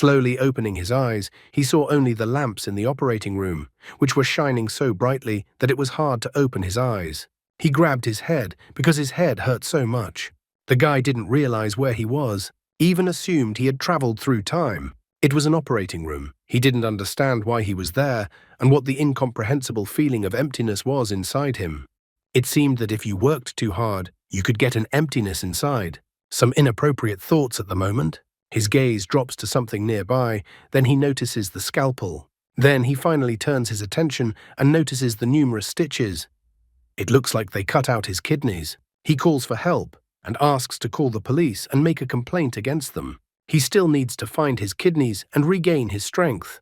Slowly opening his eyes, he saw only the lamps in the operating room, which were shining so brightly that it was hard to open his eyes. He grabbed his head because his head hurt so much. The guy didn't realize where he was, even assumed he had traveled through time. It was an operating room. He didn't understand why he was there and what the incomprehensible feeling of emptiness was inside him. It seemed that if you worked too hard, you could get an emptiness inside. Some inappropriate thoughts at the moment. His gaze drops to something nearby, then he notices the scalpel. Then he finally turns his attention and notices the numerous stitches. It looks like they cut out his kidneys. He calls for help and asks to call the police and make a complaint against them. He still needs to find his kidneys and regain his strength.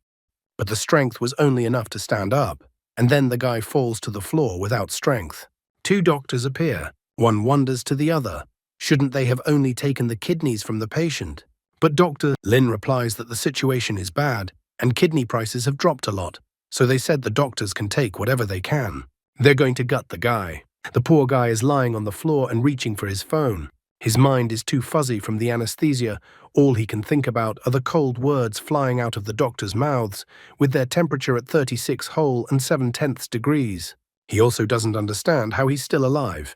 But the strength was only enough to stand up, and then the guy falls to the floor without strength. Two doctors appear. One wonders to the other, shouldn't they have only taken the kidneys from the patient? But Dr. Lin replies that the situation is bad and kidney prices have dropped a lot, so they said the doctors can take whatever they can. They're going to gut the guy. The poor guy is lying on the floor and reaching for his phone. His mind is too fuzzy from the anesthesia. All he can think about are the cold words flying out of the doctors' mouths, with their temperature at 36 whole and 7/10 degrees. He also doesn't understand how he's still alive.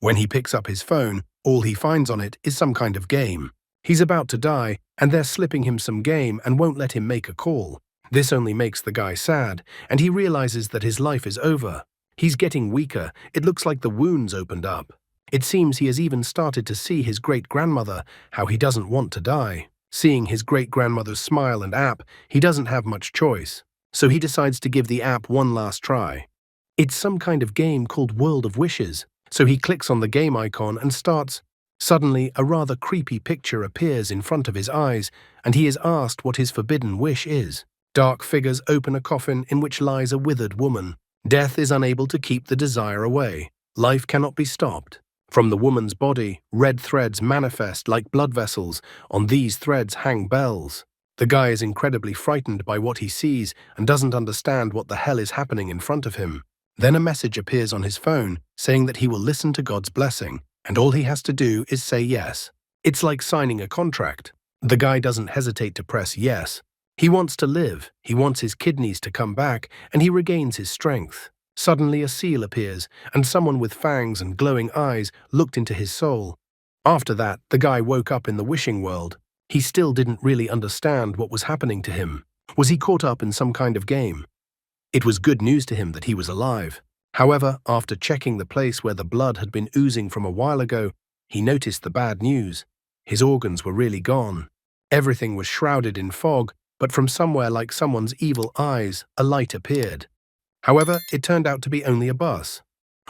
When he picks up his phone, all he finds on it is some kind of game. He's about to die, and they're slipping him some game and won't let him make a call. This only makes the guy sad, and he realizes that his life is over. He's getting weaker. It looks like the wounds opened up. It seems he has even started to see his great-grandmother, how he doesn't want to die. Seeing his great-grandmother's smile and app, he doesn't have much choice. So he decides to give the app one last try. It's some kind of game called World of Wishes. So he clicks on the game icon and starts. Suddenly, a rather creepy picture appears in front of his eyes, and he is asked what his forbidden wish is. Dark figures open a coffin in which lies a withered woman. Death is unable to keep the desire away. Life cannot be stopped. From the woman's body, red threads manifest like blood vessels. On these threads hang bells. The guy is incredibly frightened by what he sees and doesn't understand what the hell is happening in front of him. Then a message appears on his phone saying that he will listen to God's blessing, and all he has to do is say yes. It's like signing a contract. The guy doesn't hesitate to press yes. He wants to live, he wants his kidneys to come back, and he regains his strength. Suddenly a seal appears, and someone with fangs and glowing eyes looked into his soul. After that, the guy woke up in the wishing world. He still didn't really understand what was happening to him. Was he caught up in some kind of game? It was good news to him that he was alive. However, after checking the place where the blood had been oozing from a while ago, he noticed the bad news. His organs were really gone. Everything was shrouded in fog, but from somewhere like someone's evil eyes, a light appeared. However, it turned out to be only a bus.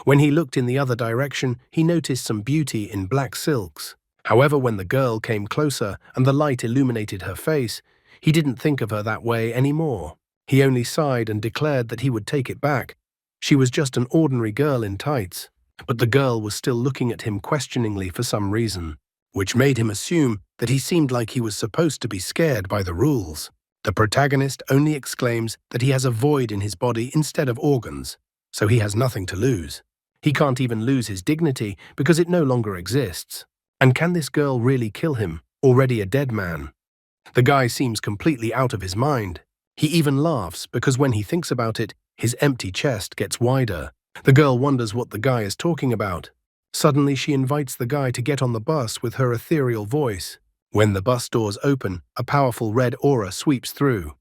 When he looked in the other direction, he noticed some beauty in black silks. However, when the girl came closer and the light illuminated her face, he didn't think of her that way anymore. He only sighed and declared that he would take it back. She was just an ordinary girl in tights. But the girl was still looking at him questioningly for some reason, which made him assume that he seemed like he was supposed to be scared by the rules. The protagonist only exclaims that he has a void in his body instead of organs, so he has nothing to lose. He can't even lose his dignity because it no longer exists. And can this girl really kill him, already a dead man? The guy seems completely out of his mind. He even laughs because when he thinks about it, his empty chest gets wider. The girl wonders what the guy is talking about. Suddenly she invites the guy to get on the bus with her ethereal voice. When the bus doors open, a powerful red aura sweeps through.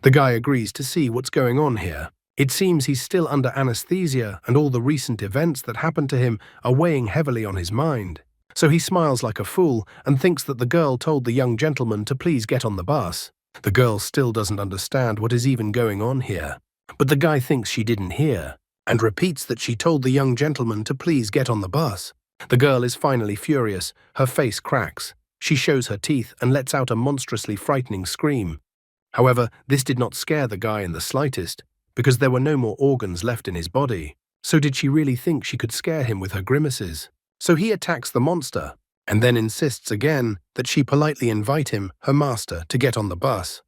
The guy agrees to see what's going on here. It seems he's still under anesthesia and all the recent events that happened to him are weighing heavily on his mind. So he smiles like a fool and thinks that the girl told the young gentleman to please get on the bus. The girl still doesn't understand what is even going on here. But the guy thinks she didn't hear and repeats that she told the young gentleman to please get on the bus. The girl is finally furious. Her face cracks. She shows her teeth and lets out a monstrously frightening scream. However, this did not scare the guy in the slightest, because there were no more organs left in his body. So did she really think she could scare him with her grimaces? So he attacks the monster, and then insists again that she politely invite him, her master, to get on the bus.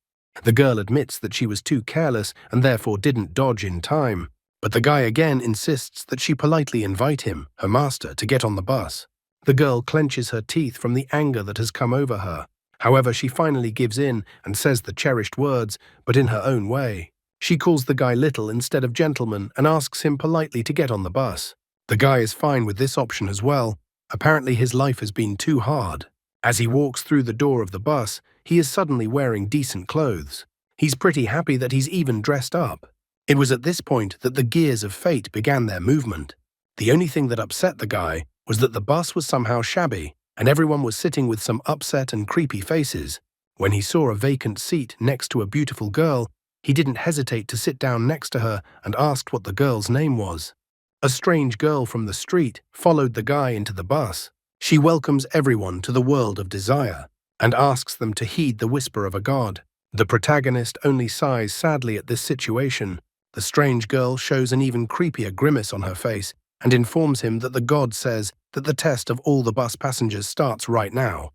The girl admits that she was too careless and therefore didn't dodge in time, but the guy again insists that she politely invite him, her master, to get on the bus. The girl clenches her teeth from the anger that has come over her. However, she finally gives in and says the cherished words, but in her own way. She calls the guy little instead of gentleman and asks him politely to get on the bus. The guy is fine with this option as well. Apparently his life has been too hard. As he walks through the door of the bus, he is suddenly wearing decent clothes. He's pretty happy that he's even dressed up. It was at this point that the gears of fate began their movement. The only thing that upset the guy was that the bus was somehow shabby, and everyone was sitting with some upset and creepy faces. When he saw a vacant seat next to a beautiful girl, he didn't hesitate to sit down next to her and asked what the girl's name was. A strange girl from the street followed the guy into the bus. She welcomes everyone to the world of desire and asks them to heed the whisper of a god. The protagonist only sighs sadly at this situation. The strange girl shows an even creepier grimace on her face and informs him that the god says that the test of all the bus passengers starts right now.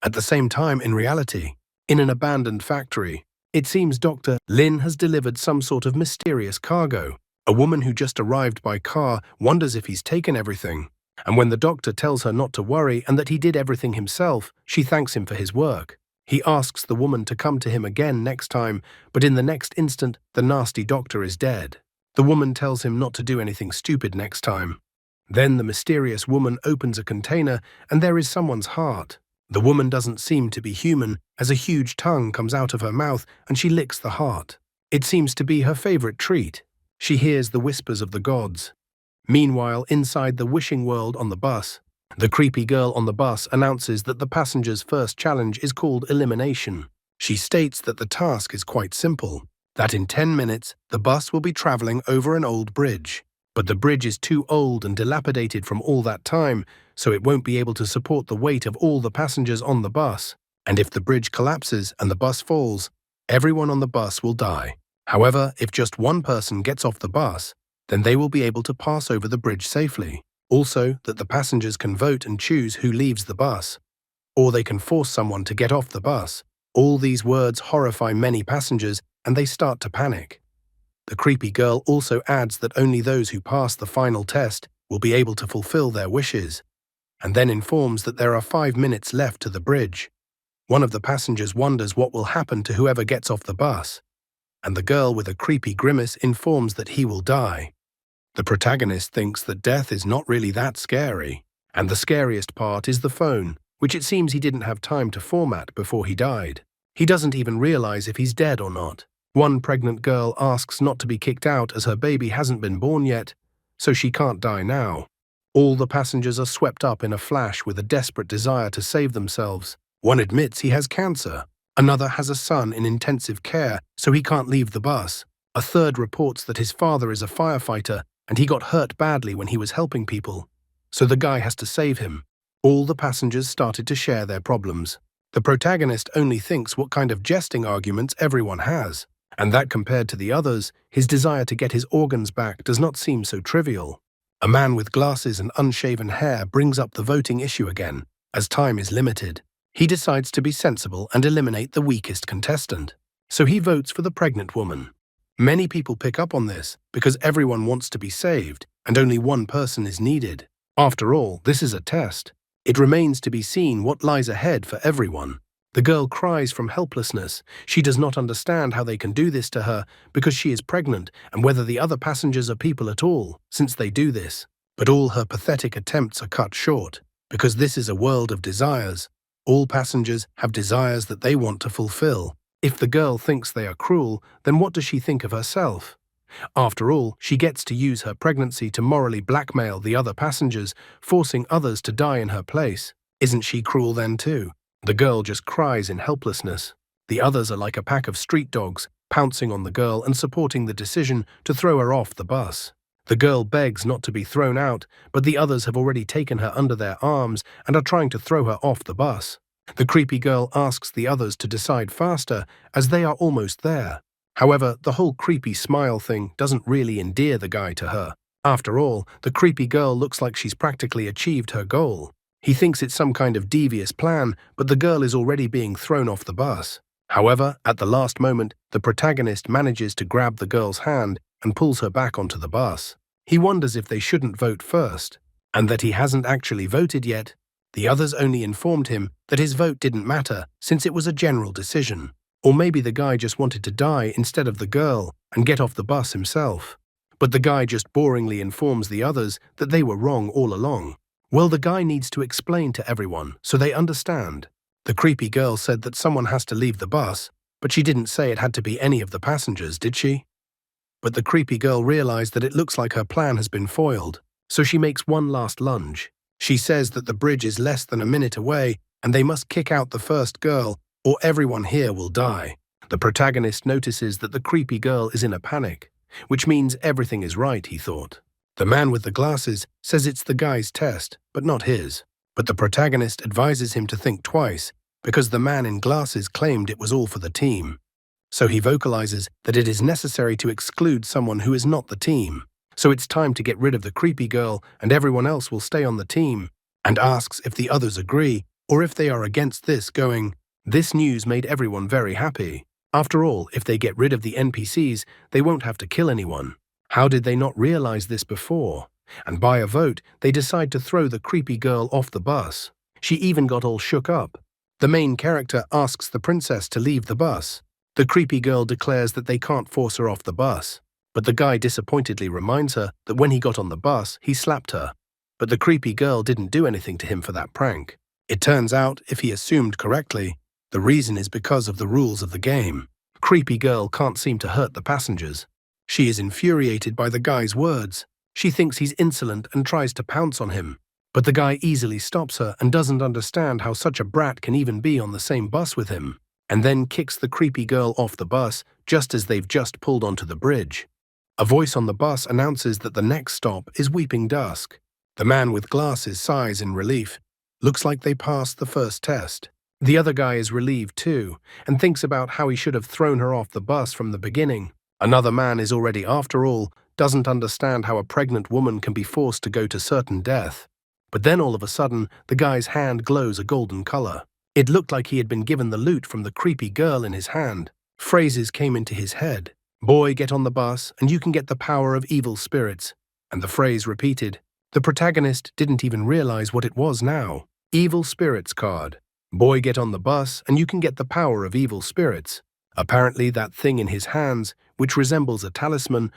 At the same time, in reality, in an abandoned factory, it seems Dr. Lin has delivered some sort of mysterious cargo. A woman who just arrived by car wonders if he's taken everything. And when the doctor tells her not to worry and that he did everything himself, she thanks him for his work. He asks the woman to come to him again next time, but in the next instant, the nasty doctor is dead. The woman tells him not to do anything stupid next time. Then the mysterious woman opens a container and there is someone's heart. The woman doesn't seem to be human, as a huge tongue comes out of her mouth and she licks the heart. It seems to be her favorite treat. She hears the whispers of the gods. Meanwhile, inside the wishing world on the bus, the creepy girl on the bus announces that the passenger's first challenge is called elimination. She states that the task is quite simple, that in 10 minutes the bus will be traveling over an old bridge. But the bridge is too old and dilapidated from all that time, so it won't be able to support the weight of all the passengers on the bus. And if the bridge collapses and the bus falls, everyone on the bus will die. However, if just one person gets off the bus, then they will be able to pass over the bridge safely. Also, that the passengers can vote and choose who leaves the bus. Or they can force someone to get off the bus. All these words horrify many passengers and they start to panic. The creepy girl also adds that only those who pass the final test will be able to fulfill their wishes, and then informs that there are 5 minutes left to the bridge. One of the passengers wonders what will happen to whoever gets off the bus, and the girl with a creepy grimace informs that he will die. The protagonist thinks that death is not really that scary, and the scariest part is the phone, which it seems he didn't have time to format before he died. He doesn't even realize if he's dead or not. One pregnant girl asks not to be kicked out as her baby hasn't been born yet, so she can't die now. All the passengers are swept up in a flash with a desperate desire to save themselves. One admits he has cancer. Another has a son in intensive care, so he can't leave the bus. A third reports that his father is a firefighter and he got hurt badly when he was helping people, so the guy has to save him. All the passengers started to share their problems. The protagonist only thinks what kind of jesting arguments everyone has, and that compared to the others, his desire to get his organs back does not seem so trivial. A man with glasses and unshaven hair brings up the voting issue again. As time is limited, he decides to be sensible and eliminate the weakest contestant. So he votes for the pregnant woman. Many people pick up on this because everyone wants to be saved and only one person is needed. After all, this is a test. It remains to be seen what lies ahead for everyone. The girl cries from helplessness. She does not understand how they can do this to her because she is pregnant and whether the other passengers are people at all, since they do this. But all her pathetic attempts are cut short because this is a world of desires. All passengers have desires that they want to fulfill. If the girl thinks they are cruel, then what does she think of herself? After all, she gets to use her pregnancy to morally blackmail the other passengers, forcing others to die in her place. Isn't she cruel then too? The girl just cries in helplessness. The others are like a pack of street dogs, pouncing on the girl and supporting the decision to throw her off the bus. The girl begs not to be thrown out, but the others have already taken her under their arms and are trying to throw her off the bus. The creepy girl asks the others to decide faster, as they are almost there. However, the whole creepy smile thing doesn't really endear the guy to her. After all, the creepy girl looks like she's practically achieved her goal. He thinks it's some kind of devious plan, but the girl is already being thrown off the bus. However, at the last moment, the protagonist manages to grab the girl's hand and pulls her back onto the bus. He wonders if they shouldn't vote first, and that he hasn't actually voted yet. The others only informed him that his vote didn't matter since it was a general decision. Or maybe the guy just wanted to die instead of the girl and get off the bus himself. But the guy just boringly informs the others that they were wrong all along. Well, the guy needs to explain to everyone so they understand. The creepy girl said that someone has to leave the bus, but she didn't say it had to be any of the passengers, did she? But the creepy girl realized that it looks like her plan has been foiled, so she makes one last lunge. She says that the bridge is less than a minute away and they must kick out the first girl or everyone here will die. The protagonist notices that the creepy girl is in a panic, which means everything is right, he thought. The man with the glasses says it's the guy's test, but not his. But the protagonist advises him to think twice because the man in glasses claimed it was all for the team. So he vocalizes that it is necessary to exclude someone who is not the team. So it's time to get rid of the creepy girl and everyone else will stay on the team, and asks if the others agree or if they are against this, going, "This news made everyone very happy. After all, if they get rid of the NPCs, they won't have to kill anyone. How did they not realize this before?" And by a vote, they decide to throw the creepy girl off the bus. She even got all shook up. The main character asks the princess to leave the bus. The creepy girl declares that they can't force her off the bus. But the guy disappointedly reminds her that when he got on the bus, he slapped her. But the creepy girl didn't do anything to him for that prank. It turns out, if he assumed correctly, the reason is because of the rules of the game. Creepy girl can't seem to hurt the passengers. She is infuriated by the guy's words. She thinks he's insolent and tries to pounce on him. But the guy easily stops her and doesn't understand how such a brat can even be on the same bus with him, and then kicks the creepy girl off the bus just as they've just pulled onto the bridge. A voice on the bus announces that the next stop is Weeping Dusk. The man with glasses sighs in relief. Looks like they passed the first test. The other guy is relieved too, and thinks about how he should have thrown her off the bus from the beginning. Another man is already, after all, doesn't understand how a pregnant woman can be forced to go to certain death. But then all of a sudden, the guy's hand glows a golden color. It looked like he had been given the loot from the creepy girl in his hand. Phrases came into his head. "Boy, get on the bus, and you can get the power of evil spirits." And the phrase repeated. The protagonist didn't even realize what it was now. Evil spirits card. Boy, get on the bus, and you can get the power of evil spirits. Apparently that thing in his hands, which resembles a talisman,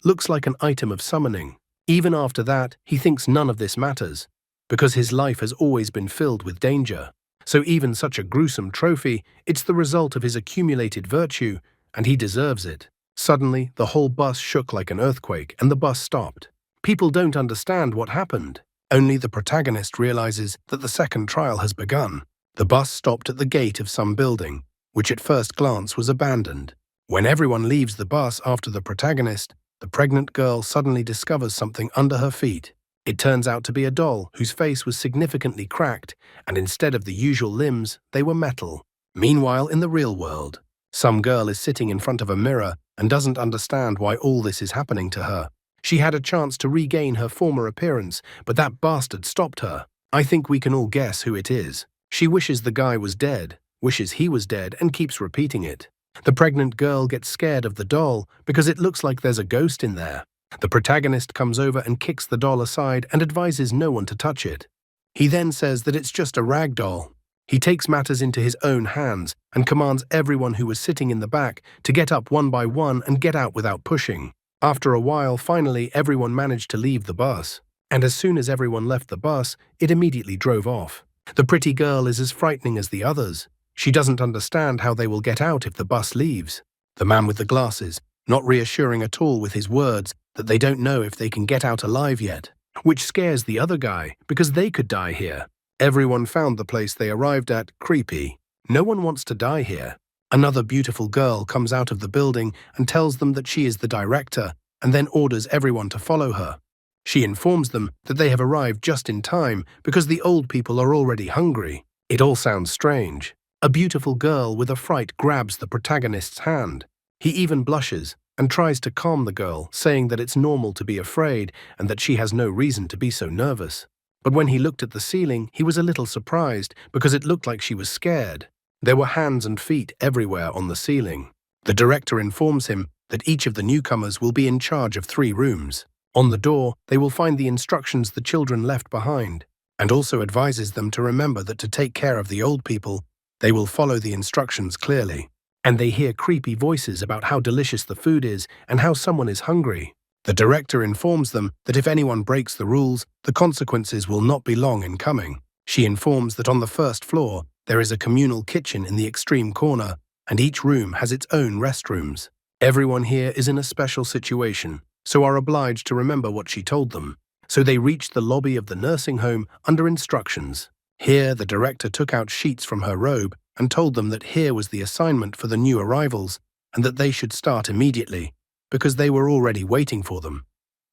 looks like an item of summoning. Even after that, he thinks none of this matters, because his life has always been filled with danger. So even such a gruesome trophy, it's the result of his accumulated virtue, and he deserves it. Suddenly, the whole bus shook like an earthquake, and the bus stopped. People don't understand what happened. Only the protagonist realizes that the second trial has begun. The bus stopped at the gate of some building, which at first glance was abandoned. When everyone leaves the bus after the protagonist, the pregnant girl suddenly discovers something under her feet. It turns out to be a doll whose face was significantly cracked, and instead of the usual limbs, they were metal. Meanwhile, in the real world, some girl is sitting in front of a mirror and doesn't understand why all this is happening to her. She had a chance to regain her former appearance, but that bastard stopped her. I think we can all guess who it is. She wishes the guy was dead, wishes he was dead, and keeps repeating it. The pregnant girl gets scared of the doll because it looks like there's a ghost in there. The protagonist comes over and kicks the doll aside and advises no one to touch it. He then says that it's just a rag doll. He takes matters into his own hands and commands everyone who was sitting in the back to get up one by one and get out without pushing. After a while, finally, everyone managed to leave the bus. And as soon as everyone left the bus, it immediately drove off. The pretty girl is as frightening as the others. She doesn't understand how they will get out if the bus leaves. The man with the glasses, not reassuring at all with his words that they don't know if they can get out alive yet, which scares the other guy because they could die here. Everyone found the place they arrived at creepy. No one wants to die here. Another beautiful girl comes out of the building and tells them that she is the director and then orders everyone to follow her. She informs them that they have arrived just in time because the old people are already hungry. It all sounds strange. A beautiful girl with a fright grabs the protagonist's hand. He even blushes and tries to calm the girl, saying that it's normal to be afraid and that she has no reason to be so nervous. But when he looked at the ceiling, he was a little surprised because it looked like she was scared. There were hands and feet everywhere on the ceiling. The director informs him that each of the newcomers will be in charge of 3 rooms. On the door, they will find the instructions the children left behind. and also advises them to remember that to take care of the old people, they will follow the instructions clearly. And they hear creepy voices about how delicious the food is and how someone is hungry. The director informs them that if anyone breaks the rules, the consequences will not be long in coming. She informs that on the first floor, there is a communal kitchen in the extreme corner, and each room has its own restrooms. Everyone here is in a special situation, so are obliged to remember what she told them. So they reached the lobby of the nursing home under instructions. Here, the director took out sheets from her robe and told them that here was the assignment for the new arrivals and that they should start immediately, because they were already waiting for them.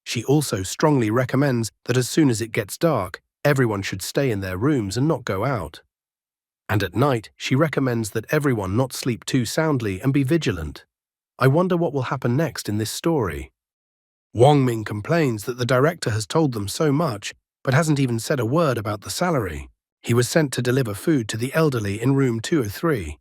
She also strongly recommends that as soon as it gets dark, everyone should stay in their rooms and not go out. And at night, she recommends that everyone not sleep too soundly and be vigilant. I wonder what will happen next in this story. Wang Ming complains that the director has told them so much, but hasn't even said a word about the salary. He was sent to deliver food to the elderly in room 203.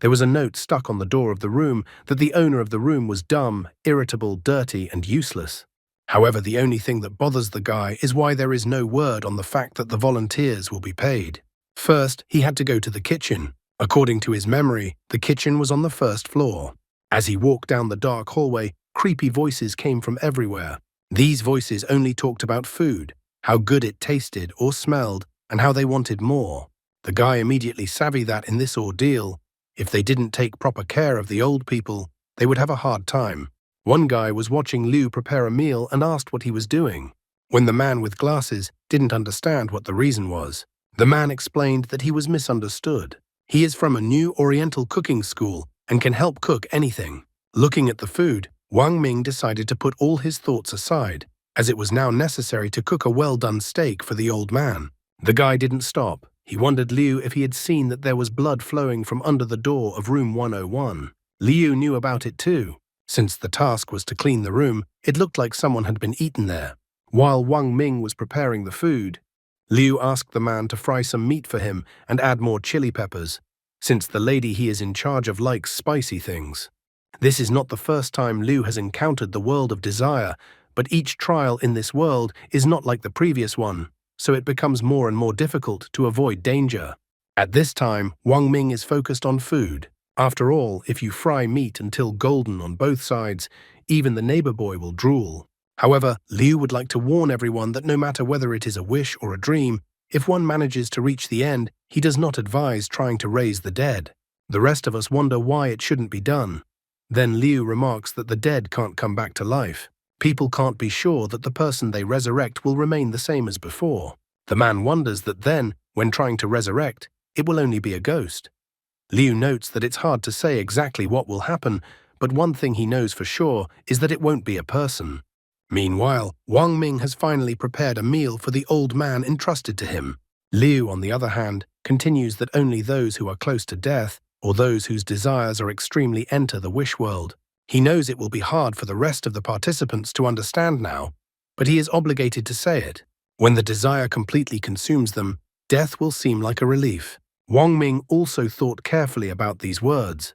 There was a note stuck on the door of the room that the owner of the room was dumb, irritable, dirty, and useless. However, the only thing that bothers the guy is why there is no word on the fact that the volunteers will be paid. First, he had to go to the kitchen. According to his memory, the kitchen was on the first floor. As he walked down the dark hallway, creepy voices came from everywhere. These voices only talked about food, how good it tasted or smelled, and how they wanted more. The guy immediately savvy that in this ordeal, if they didn't take proper care of the old people, they would have a hard time. One guy was watching Liu prepare a meal and asked what he was doing. When the man with glasses didn't understand what the reason was, the man explained that he was misunderstood. He is from a new Oriental cooking school and can help cook anything. Looking at the food, Wang Ming decided to put all his thoughts aside, as it was now necessary to cook a well-done steak for the old man. The guy didn't stop. He wondered Liu if he had seen that there was blood flowing from under the door of room 101. Liu knew about it too. Since the task was to clean the room, it looked like someone had been eaten there. While Wang Ming was preparing the food, Liu asked the man to fry some meat for him and add more chili peppers, since the lady he is in charge of likes spicy things. This is not the first time Liu has encountered the world of desire, but each trial in this world is not like the previous one, so it becomes more and more difficult to avoid danger. At this time, Wang Ming is focused on food. After all, if you fry meat until golden on both sides, even the neighbor boy will drool. However, Liu would like to warn everyone that no matter whether it is a wish or a dream, if one manages to reach the end, he does not advise trying to raise the dead. The rest of us wonder why it shouldn't be done. Then Liu remarks that the dead can't come back to life. People can't be sure that the person they resurrect will remain the same as before. The man wonders that then, when trying to resurrect, it will only be a ghost. Liu notes that it's hard to say exactly what will happen, but one thing he knows for sure is that it won't be a person. Meanwhile, Wang Ming has finally prepared a meal for the old man entrusted to him. Liu, on the other hand, continues that only those who are close to death, or those whose desires are extremely, enter the wish world. He knows it will be hard for the rest of the participants to understand now, but he is obligated to say it. When the desire completely consumes them, death will seem like a relief. Wang Ming also thought carefully about these words.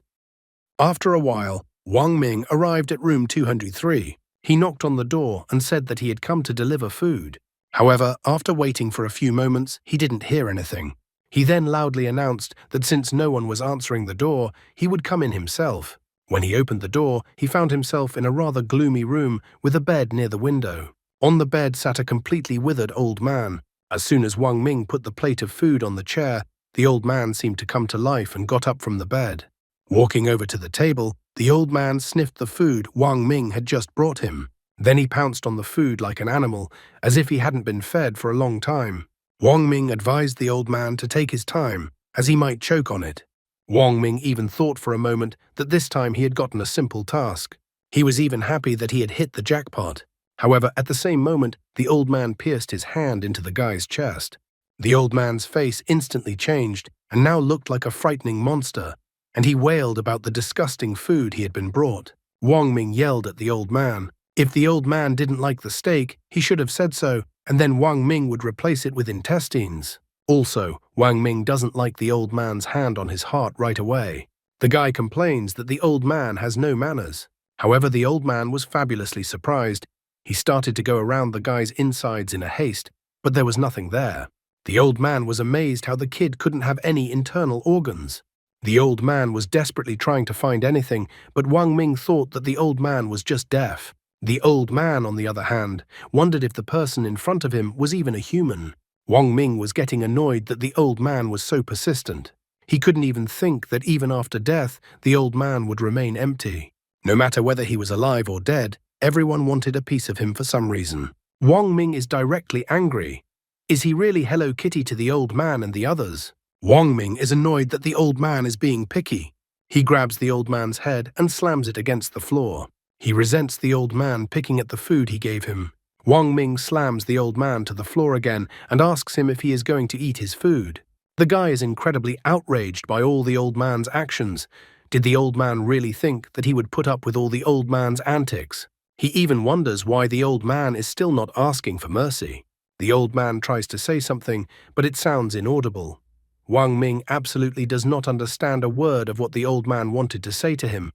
After a while, Wang Ming arrived at room 203. He knocked on the door and said that he had come to deliver food. However, after waiting for a few moments, he didn't hear anything. He then loudly announced that since no one was answering the door, he would come in himself. When he opened the door, he found himself in a rather gloomy room with a bed near the window. On the bed sat a completely withered old man. As soon as Wang Ming put the plate of food on the chair, the old man seemed to come to life and got up from the bed. Walking over to the table, the old man sniffed the food Wang Ming had just brought him. Then he pounced on the food like an animal, as if he hadn't been fed for a long time. Wang Ming advised the old man to take his time, as he might choke on it. Wang Ming even thought for a moment that this time he had gotten a simple task. He was even happy that he had hit the jackpot. However, at the same moment, the old man pierced his hand into the guy's chest. The old man's face instantly changed and now looked like a frightening monster, and he wailed about the disgusting food he had been brought. Wang Ming yelled at the old man. If the old man didn't like the steak, he should have said so, and then Wang Ming would replace it with intestines. Also, Wang Ming doesn't like the old man's hand on his heart right away. The guy complains that the old man has no manners. However, the old man was fabulously surprised. He started to go around the guy's insides in a haste, but there was nothing there. The old man was amazed how the kid couldn't have any internal organs. The old man was desperately trying to find anything, but Wang Ming thought that the old man was just deaf. The old man, on the other hand, wondered if the person in front of him was even a human. Wang Ming was getting annoyed that the old man was so persistent. He couldn't even think that even after death, the old man would remain empty. No matter whether he was alive or dead, everyone wanted a piece of him for some reason. Wang Ming is directly angry. Is he really Hello Kitty to the old man and the others? Wang Ming is annoyed that the old man is being picky. He grabs the old man's head and slams it against the floor. He resents the old man picking at the food he gave him. Wang Ming slams the old man to the floor again and asks him if he is going to eat his food. The guy is incredibly outraged by all the old man's actions. Did the old man really think that he would put up with all the old man's antics? He even wonders why the old man is still not asking for mercy. The old man tries to say something, but it sounds inaudible. Wang Ming absolutely does not understand a word of what the old man wanted to say to him.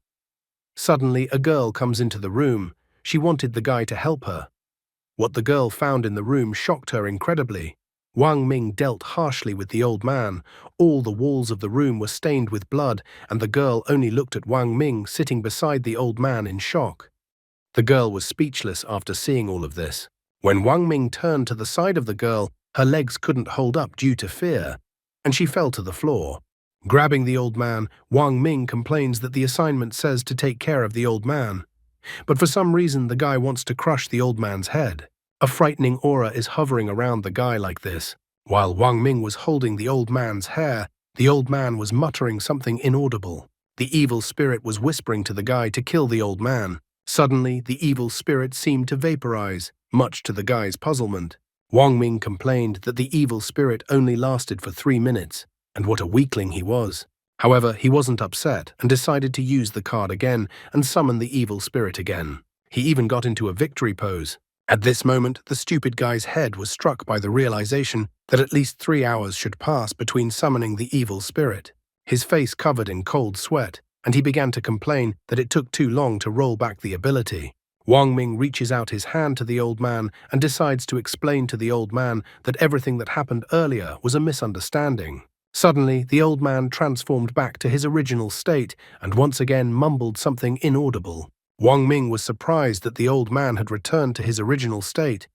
Suddenly, a girl comes into the room. She wanted the guy to help her. What the girl found in the room shocked her incredibly. Wang Ming dealt harshly with the old man. All the walls of the room were stained with blood, and the girl only looked at Wang Ming sitting beside the old man in shock. The girl was speechless after seeing all of this. When Wang Ming turned to the side of the girl, her legs couldn't hold up due to fear, and she fell to the floor. Grabbing the old man, Wang Ming complains that the assignment says to take care of the old man. But for some reason, the guy wants to crush the old man's head. A frightening aura is hovering around the guy like this. While Wang Ming was holding the old man's hair, the old man was muttering something inaudible. The evil spirit was whispering to the guy to kill the old man. Suddenly, the evil spirit seemed to vaporize, much to the guy's puzzlement. Wang Ming complained that the evil spirit only lasted for 3 minutes, and what a weakling he was. However, he wasn't upset and decided to use the card again and summon the evil spirit again. He even got into a victory pose. At this moment, the stupid guy's head was struck by the realization that at least 3 hours should pass between summoning the evil spirit. His face covered in cold sweat, and he began to complain that it took too long to roll back the ability. Wang Ming reaches out his hand to the old man and decides to explain to the old man that everything that happened earlier was a misunderstanding. Suddenly, the old man transformed back to his original state and once again mumbled something inaudible. Wang Ming was surprised that the old man had returned to his original state.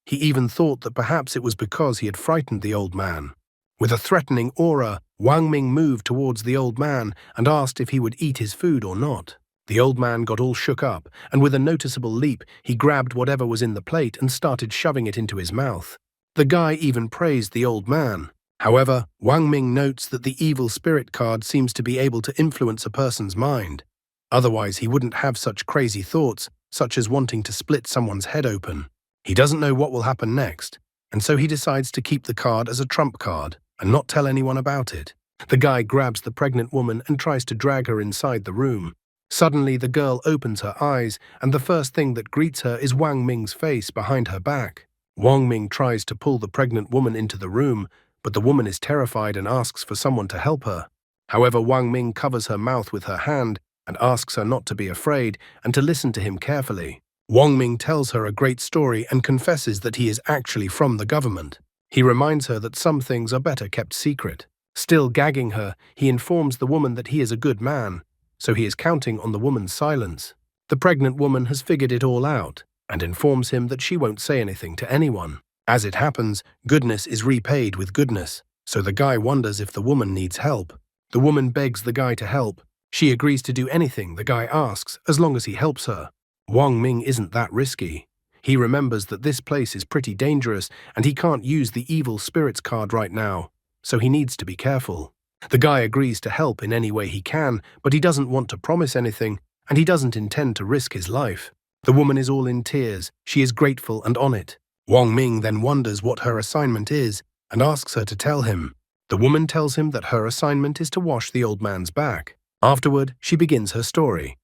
He even thought that perhaps it was because he had frightened the old man. With a threatening aura, Wang Ming moved towards the old man and asked if he would eat his food or not. The old man got all shook up, and with a noticeable leap, he grabbed whatever was in the plate and started shoving it into his mouth. The guy even praised the old man. However, Wang Ming notes that the evil spirit card seems to be able to influence a person's mind. Otherwise, he wouldn't have such crazy thoughts, such as wanting to split someone's head open. He doesn't know what will happen next, and so he decides to keep the card as a trump card and not tell anyone about it. The guy grabs the pregnant woman and tries to drag her inside the room. Suddenly, the girl opens her eyes, and the first thing that greets her is Wang Ming's face behind her back. Wang Ming tries to pull the pregnant woman into the room, but the woman is terrified and asks for someone to help her. However, Wang Ming covers her mouth with her hand and asks her not to be afraid and to listen to him carefully. Wang Ming tells her a great story and confesses that he is actually from the government. He reminds her that some things are better kept secret. Still gagging her, he informs the woman that he is a good man, so he is counting on the woman's silence. The pregnant woman has figured it all out and informs him that she won't say anything to anyone. As it happens, goodness is repaid with goodness, so the guy wonders if the woman needs help. The woman begs the guy to help. She agrees to do anything the guy asks as long as he helps her. Wang Ming isn't that risky. He remembers that this place is pretty dangerous and he can't use the evil spirits card right now, so he needs to be careful. The guy agrees to help in any way he can, but he doesn't want to promise anything, and he doesn't intend to risk his life. The woman is all in tears. She is grateful and on it. Wang Ming then wonders what her assignment is and asks her to tell him. The woman tells him that her assignment is to wash the old man's back. Afterward, she begins her story.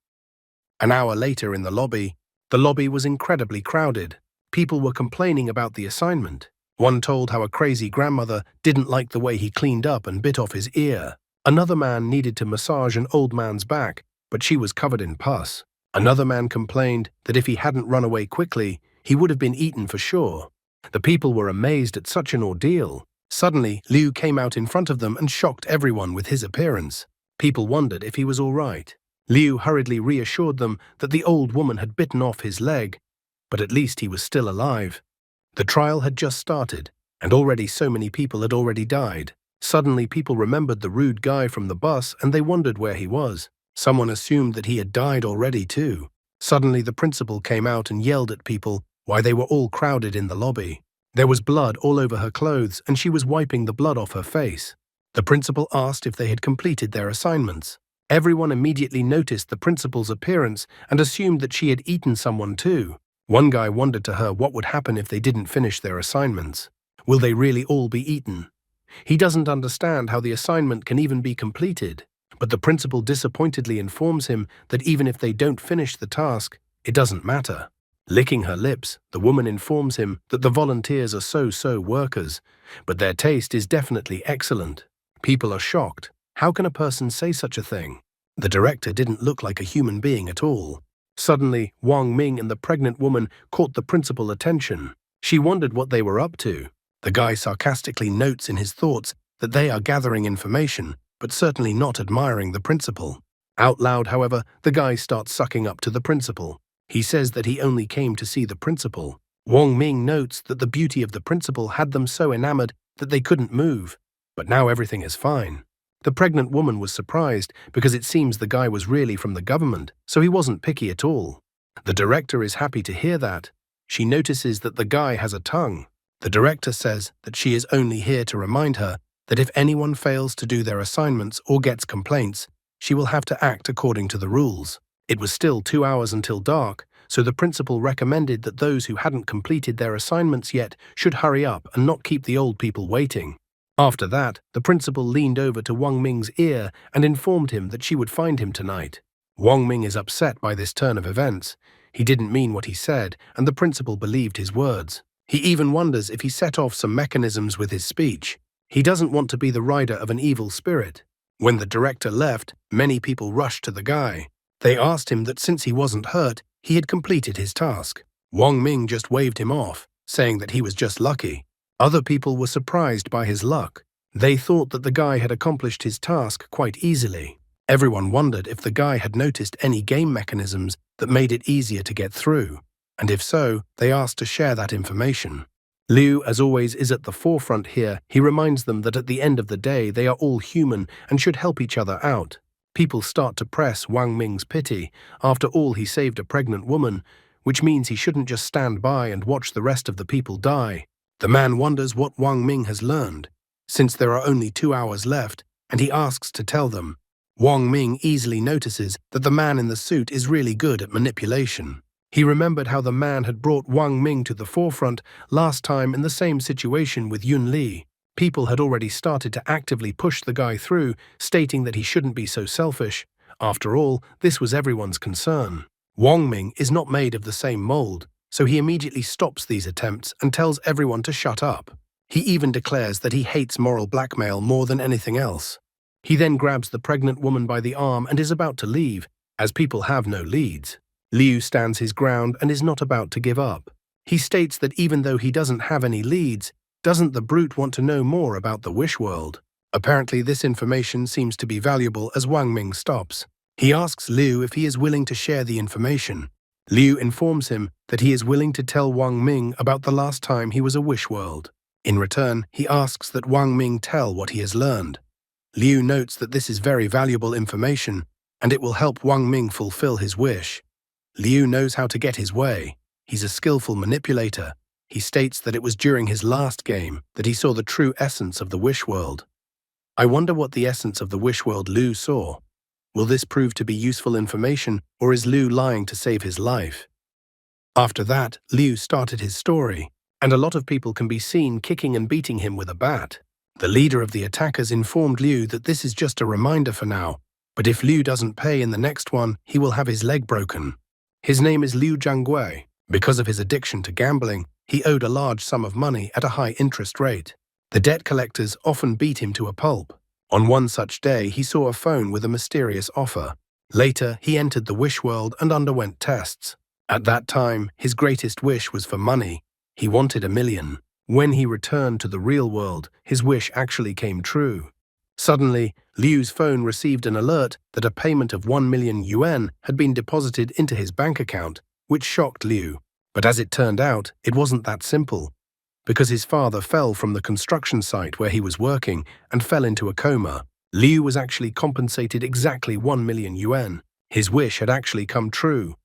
An hour later in the lobby was incredibly crowded. People were complaining about the assignment. One told how a crazy grandmother didn't like the way he cleaned up and bit off his ear. Another man needed to massage an old man's back, but she was covered in pus. Another man complained that if he hadn't run away quickly, he would have been eaten for sure. The people were amazed at such an ordeal. Suddenly, Liu came out in front of them and shocked everyone with his appearance. People wondered if he was all right. Liu hurriedly reassured them that the old woman had bitten off his leg, but at least he was still alive. The trial had just started, and already so many people had already died. Suddenly, people remembered the rude guy from the bus and they wondered where he was. Someone assumed that he had died already too. Suddenly, the principal came out and yelled at people while they were all crowded in the lobby. There was blood all over her clothes and she was wiping the blood off her face. The principal asked if they had completed their assignments. Everyone immediately noticed the principal's appearance and assumed that she had eaten someone too. One guy wondered to her what would happen if they didn't finish their assignments. Will they really all be eaten? He doesn't understand how the assignment can even be completed. But the principal disappointedly informs him that even if they don't finish the task, it doesn't matter. Licking her lips, the woman informs him that the volunteers are so-so workers, but their taste is definitely excellent. People are shocked. How can a person say such a thing? The director didn't look like a human being at all. Suddenly, Wang Ming and the pregnant woman caught the principal's attention. She wondered what they were up to. The guy sarcastically notes in his thoughts that they are gathering information, but certainly not admiring the principal. Out loud, however, the guy starts sucking up to the principal. He says that he only came to see the principal. Wang Ming notes that the beauty of the principal had them so enamored that they couldn't move. But now everything is fine. The pregnant woman was surprised because it seems the guy was really from the government, so he wasn't picky at all. The director is happy to hear that. She notices that the guy has a tongue. The director says that she is only here to remind her that if anyone fails to do their assignments or gets complaints, she will have to act according to the rules. It was still 2 hours until dark, so the principal recommended that those who hadn't completed their assignments yet should hurry up and not keep the old people waiting. After that, the principal leaned over to Wang Ming's ear and informed him that she would find him tonight. Wang Ming is upset by this turn of events. He didn't mean what he said, and the principal believed his words. He even wonders if he set off some mechanisms with his speech. He doesn't want to be the rider of an evil spirit. When the director left, many people rushed to the guy. They asked him that since he wasn't hurt, he had completed his task. Wang Ming just waved him off, saying that he was just lucky. Other people were surprised by his luck. They thought that the guy had accomplished his task quite easily. Everyone wondered if the guy had noticed any game mechanisms that made it easier to get through, and if so, they asked to share that information. Liu, as always, is at the forefront here. He reminds them that at the end of the day, they are all human and should help each other out. People start to press Wang Ming's pity. After all, he saved a pregnant woman, which means he shouldn't just stand by and watch the rest of the people die. The man wonders what Wang Ming has learned, since there are only 2 hours left, and he asks to tell them. Wang Ming easily notices that the man in the suit is really good at manipulation. He remembered how the man had brought Wang Ming to the forefront last time in the same situation with Yun Li. People had already started to actively push the guy through, stating that he shouldn't be so selfish. After all, this was everyone's concern. Wang Ming is not made of the same mold, so he immediately stops these attempts and tells everyone to shut up. He even declares that he hates moral blackmail more than anything else. He then grabs the pregnant woman by the arm and is about to leave, as people have no leads. Liu stands his ground and is not about to give up. He states that even though he doesn't have any leads, doesn't the brute want to know more about the wish world? Apparently this information seems to be valuable as Wang Ming stops. He asks Liu if he is willing to share the information. Liu informs him that he is willing to tell Wang Ming about the last time he was a wish world. In return, he asks that Wang Ming tell what he has learned. Liu notes that this is very valuable information, and it will help Wang Ming fulfill his wish. Liu knows how to get his way. He's a skillful manipulator. He states that it was during his last game that he saw the true essence of the wish world. I wonder what the essence of the wish world Liu saw. Will this prove to be useful information, or is Liu lying to save his life? After that, Liu started his story, and a lot of people can be seen kicking and beating him with a bat. The leader of the attackers informed Liu that this is just a reminder for now, but if Liu doesn't pay in the next one, he will have his leg broken. His name is Liu Jiangui. Because of his addiction to gambling, he owed a large sum of money at a high interest rate. The debt collectors often beat him to a pulp. On one such day, he saw a phone with a mysterious offer. Later, he entered the wish world and underwent tests. At that time, his greatest wish was for money. He wanted 1 million. When he returned to the real world, his wish actually came true. Suddenly, Liu's phone received an alert that a payment of 1 million yuan had been deposited into his bank account, which shocked Liu. But as it turned out, it wasn't that simple. Because his father fell from the construction site where he was working and fell into a coma, Liu was actually compensated exactly 1 million yuan. His wish had actually come true.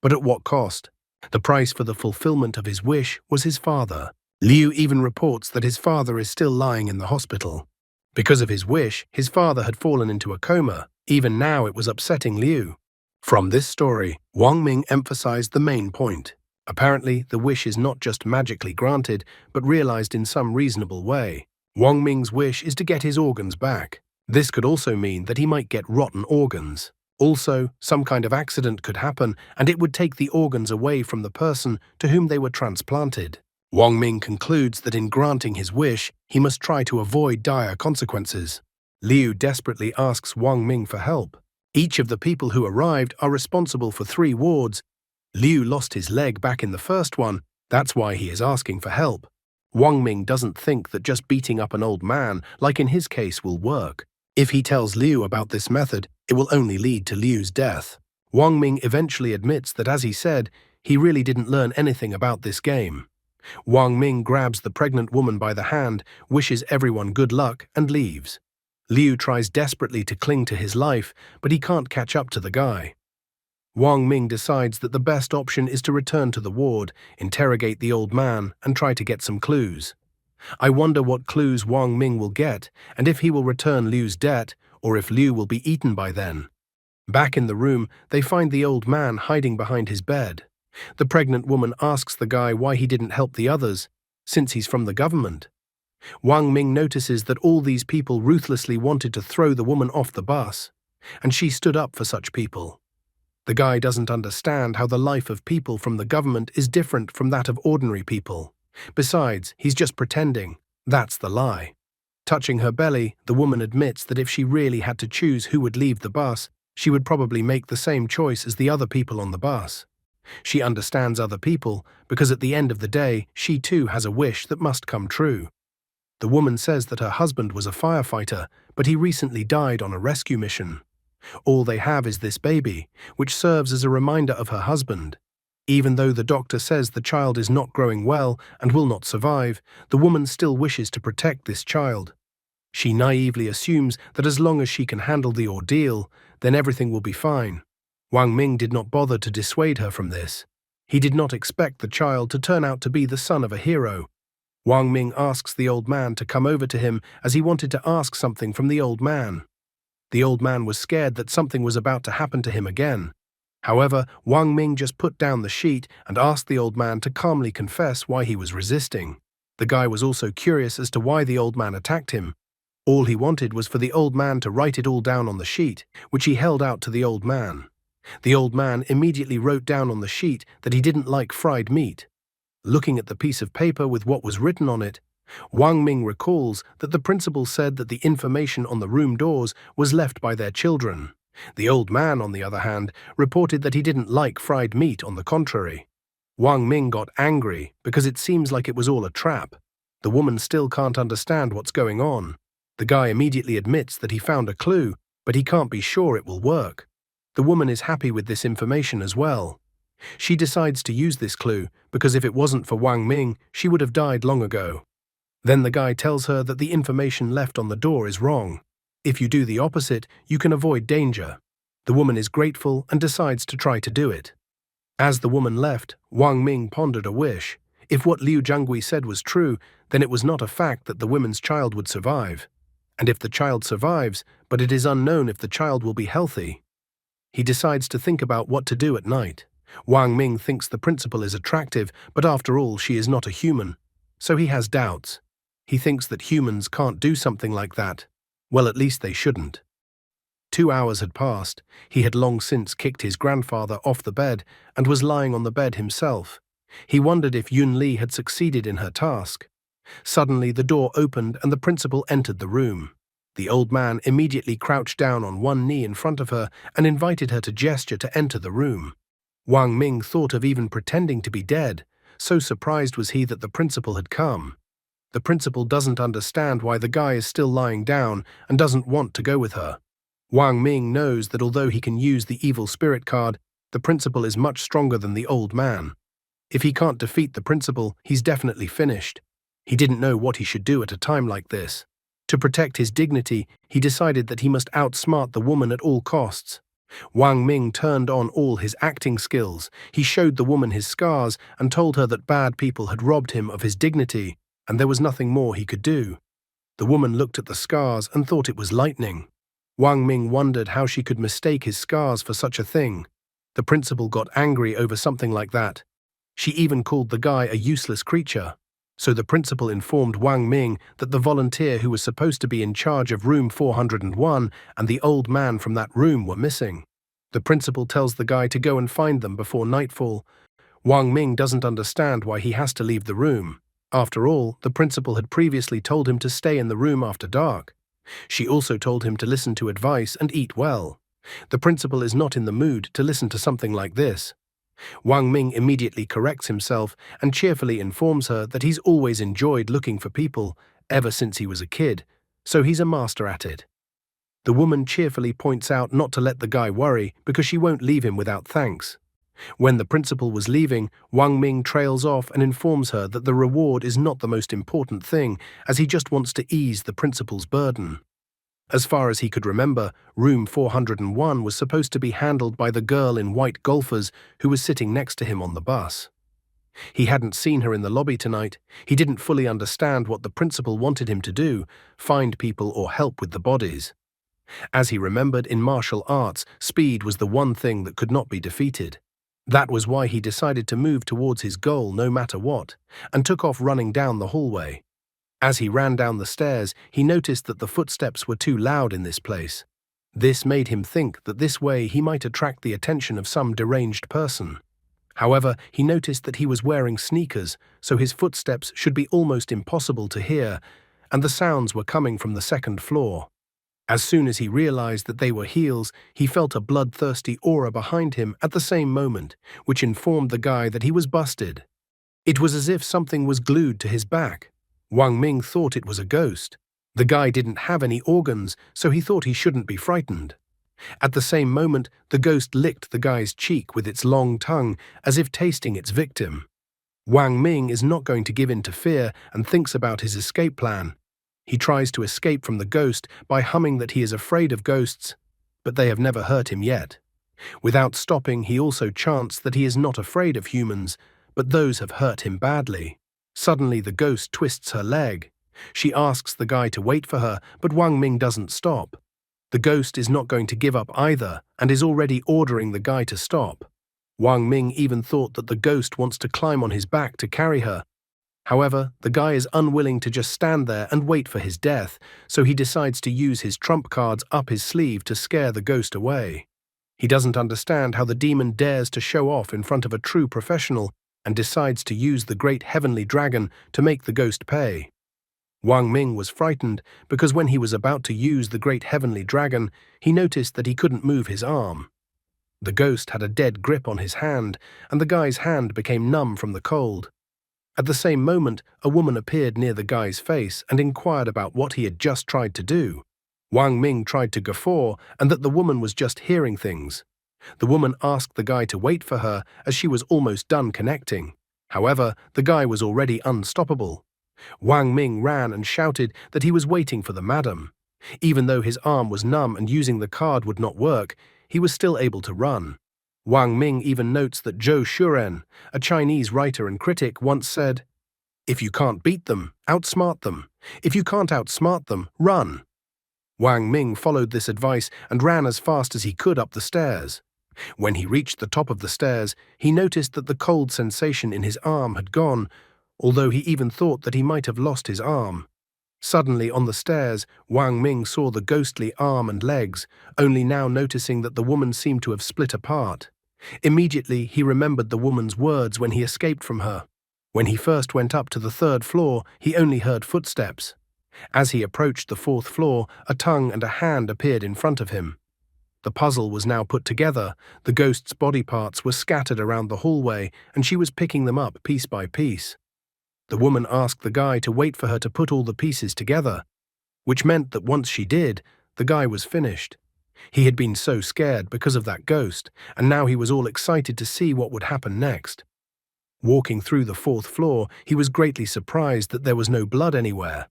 But at what cost? The price for the fulfillment of his wish was his father. Liu even reports that his father is still lying in the hospital. Because of his wish, his father had fallen into a coma. Even now it was upsetting Liu. From this story, Wang Ming emphasized the main point. Apparently, the wish is not just magically granted, but realized in some reasonable way. Wang Ming's wish is to get his organs back. This could also mean that he might get rotten organs. Also, some kind of accident could happen, and it would take the organs away from the person to whom they were transplanted. Wang Ming concludes that in granting his wish, he must try to avoid dire consequences. Liu desperately asks Wang Ming for help. Each of the people who arrived are responsible for 3 wards. Liu lost his leg back in the first one, that's why he is asking for help. Wang Ming doesn't think that just beating up an old man, like in his case, will work. If he tells Liu about this method, it will only lead to Liu's death. Wang Ming eventually admits that, as he said, he really didn't learn anything about this game. Wang Ming grabs the pregnant woman by the hand, wishes everyone good luck, and leaves. Liu tries desperately to cling to his life, but he can't catch up to the guy. Wang Ming decides that the best option is to return to the ward, interrogate the old man, and try to get some clues. I wonder what clues Wang Ming will get, and if he will return Liu's debt, or if Liu will be eaten by then. Back in the room, they find the old man hiding behind his bed. The pregnant woman asks the guy why he didn't help the others, since he's from the government. Wang Ming notices that all these people ruthlessly wanted to throw the woman off the bus, and she stood up for such people. The guy doesn't understand how the life of people from the government is different from that of ordinary people. Besides, he's just pretending. That's the lie. Touching her belly, the woman admits that if she really had to choose who would leave the bus, she would probably make the same choice as the other people on the bus. She understands other people because at the end of the day, she too has a wish that must come true. The woman says that her husband was a firefighter, but he recently died on a rescue mission. All they have is this baby, which serves as a reminder of her husband. Even though the doctor says the child is not growing well and will not survive, the woman still wishes to protect this child. She naively assumes that as long as she can handle the ordeal, then everything will be fine. Wang Ming did not bother to dissuade her from this. He did not expect the child to turn out to be the son of a hero. Wang Ming asks the old man to come over to him as he wanted to ask something from the old man. The old man was scared that something was about to happen to him again. However, Wang Ming just put down the sheet and asked the old man to calmly confess why he was resisting. The guy was also curious as to why the old man attacked him. All he wanted was for the old man to write it all down on the sheet, which he held out to the old man. The old man immediately wrote down on the sheet that he didn't like fried meat. Looking at the piece of paper with what was written on it, Wang Ming recalls that the principal said that the information on the room doors was left by their children. The old man, on the other hand, reported that he didn't like fried meat on the contrary. Wang Ming got angry because it seems like it was all a trap. The woman still can't understand what's going on. The guy immediately admits that he found a clue, but he can't be sure it will work. The woman is happy with this information as well. She decides to use this clue because if it wasn't for Wang Ming, she would have died long ago. Then the guy tells her that the information left on the door is wrong. If you do the opposite, you can avoid danger. The woman is grateful and decides to try to do it. As the woman left, Wang Ming pondered a wish. If what Liu Jiangui said was true, then it was not a fact that the woman's child would survive. And if the child survives, but it is unknown if the child will be healthy. He decides to think about what to do at night. Wang Ming thinks the principal is attractive, but after all, she is not a human. So he has doubts. He thinks that humans can't do something like that. Well, at least they shouldn't. 2 hours had passed. He had long since kicked his grandfather off the bed and was lying on the bed himself. He wondered if Yun Li had succeeded in her task. Suddenly, the door opened and the principal entered the room. The old man immediately crouched down on one knee in front of her and invited her to gesture to enter the room. Wang Ming thought of even pretending to be dead, so surprised was he that the principal had come. The principal doesn't understand why the guy is still lying down and doesn't want to go with her. Wang Ming knows that although he can use the evil spirit card, the principal is much stronger than the old man. If he can't defeat the principal, he's definitely finished. He didn't know what he should do at a time like this. To protect his dignity, he decided that he must outsmart the woman at all costs. Wang Ming turned on all his acting skills. He showed the woman his scars and told her that bad people had robbed him of his dignity, and there was nothing more he could do. The woman looked at the scars and thought it was lightning. Wang Ming wondered how she could mistake his scars for such a thing. The principal got angry over something like that. She even called the guy a useless creature. So the principal informed Wang Ming that the volunteer who was supposed to be in charge of room 401 and the old man from that room were missing. The principal tells the guy to go and find them before nightfall. Wang Ming doesn't understand why he has to leave the room. After all, the principal had previously told him to stay in the room after dark. She also told him to listen to advice and eat well. The principal is not in the mood to listen to something like this. Wang Ming immediately corrects himself and cheerfully informs her that he's always enjoyed looking for people, ever since he was a kid, so he's a master at it. The woman cheerfully points out not to let the guy worry because she won't leave him without thanks. When the principal was leaving, Wang Ming trails off and informs her that the reward is not the most important thing, as he just wants to ease the principal's burden. As far as he could remember, room 401 was supposed to be handled by the girl in white golfers who was sitting next to him on the bus. He hadn't seen her in the lobby tonight. He didn't fully understand what the principal wanted him to do, find people or help with the bodies. As he remembered, in martial arts, speed was the one thing that could not be defeated. That was why he decided to move towards his goal no matter what, and took off running down the hallway. As he ran down the stairs, he noticed that the footsteps were too loud in this place. This made him think that this way he might attract the attention of some deranged person. However, he noticed that he was wearing sneakers, so his footsteps should be almost impossible to hear, and the sounds were coming from the second floor. As soon as he realized that they were heels, he felt a bloodthirsty aura behind him at the same moment, which informed the guy that he was busted. It was as if something was glued to his back. Wang Ming thought it was a ghost. The guy didn't have any organs, so he thought he shouldn't be frightened. At the same moment, the ghost licked the guy's cheek with its long tongue, as if tasting its victim. Wang Ming is not going to give in to fear and thinks about his escape plan. He tries to escape from the ghost by humming that he is afraid of ghosts, but they have never hurt him yet. Without stopping, he also chants that he is not afraid of humans, but those have hurt him badly. Suddenly, the ghost twists her leg. She asks the guy to wait for her, but Wang Ming doesn't stop. The ghost is not going to give up either and is already ordering the guy to stop. Wang Ming even thought that the ghost wants to climb on his back to carry her. However, the guy is unwilling to just stand there and wait for his death, so he decides to use his trump cards up his sleeve to scare the ghost away. He doesn't understand how the demon dares to show off in front of a true professional and decides to use the great heavenly dragon to make the ghost pay. Wang Ming was frightened because when he was about to use the great heavenly dragon, he noticed that he couldn't move his arm. The ghost had a dead grip on his hand, and the guy's hand became numb from the cold. At the same moment, a woman appeared near the guy's face and inquired about what he had just tried to do. Wang Ming tried to guffaw and that the woman was just hearing things. The woman asked the guy to wait for her as she was almost done connecting. However, the guy was already unstoppable. Wang Ming ran and shouted that he was waiting for the madam. Even though his arm was numb and using the card would not work, he was still able to run. Wang Ming even notes that Zhou Shuren, a Chinese writer and critic, once said, "If you can't beat them, outsmart them. If you can't outsmart them, run." Wang Ming followed this advice and ran as fast as he could up the stairs. When he reached the top of the stairs, he noticed that the cold sensation in his arm had gone, although he even thought that he might have lost his arm. Suddenly, on the stairs, Wang Ming saw the ghostly arm and legs, only now noticing that the woman seemed to have split apart. Immediately, he remembered the woman's words when he escaped from her. When he first went up to the third floor, he only heard footsteps. As he approached the fourth floor, a tongue and a hand appeared in front of him. The puzzle was now put together. The ghost's body parts were scattered around the hallway, and she was picking them up piece by piece. The woman asked the guy to wait for her to put all the pieces together, which meant that once she did, the guy was finished. He had been so scared because of that ghost, and now he was all excited to see what would happen next. Walking through the fourth floor, he was greatly surprised that there was no blood anywhere.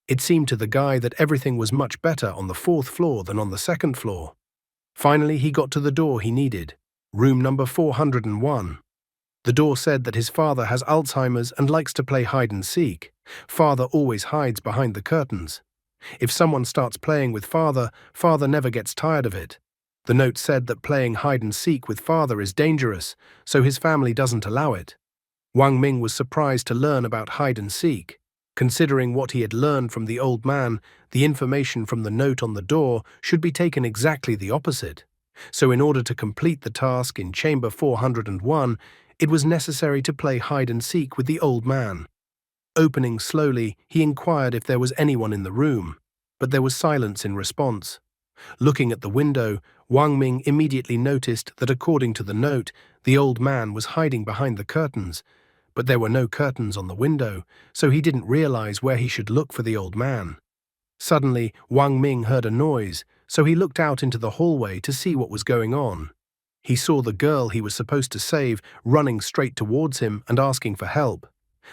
It seemed to the guy that everything was much better on the fourth floor than on the second floor. Finally, he got to the door he needed, room number 401. The door said that his father has Alzheimer's and likes to play hide and seek. Father always hides behind the curtains. If someone starts playing with father, father never gets tired of it. The note said that playing hide and seek with father is dangerous, so his family doesn't allow it. Wang Ming was surprised to learn about hide and seek. Considering what he had learned from the old man, the information from the note on the door should be taken exactly the opposite. So in order to complete the task in chamber 401, it was necessary to play hide and seek with the old man. Opening slowly, he inquired if there was anyone in the room, but there was silence in response. Looking at the window, Wang Ming immediately noticed that according to the note, the old man was hiding behind the curtains, but there were no curtains on the window, so he didn't realize where he should look for the old man. Suddenly, Wang Ming heard a noise, so he looked out into the hallway to see what was going on. He saw the girl he was supposed to save running straight towards him and asking for help.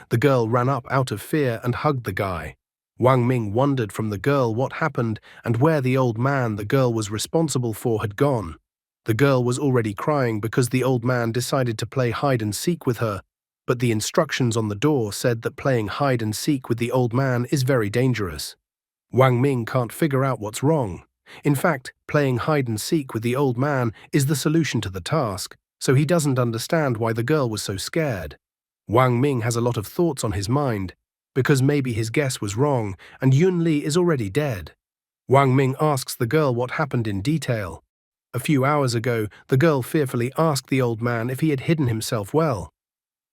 The girl ran up out of fear and hugged the guy. Wang Ming wondered from the girl what happened and where the old man the girl was responsible for had gone. The girl was already crying because the old man decided to play hide and seek with her, but the instructions on the door said that playing hide and seek with the old man is very dangerous. Wang Ming can't figure out what's wrong. In fact, playing hide and seek with the old man is the solution to the task, so he doesn't understand why the girl was so scared. Wang Ming has a lot of thoughts on his mind, because maybe his guess was wrong and Yun Li is already dead. Wang Ming asks the girl what happened in detail. A few hours ago, the girl fearfully asked the old man if he had hidden himself well.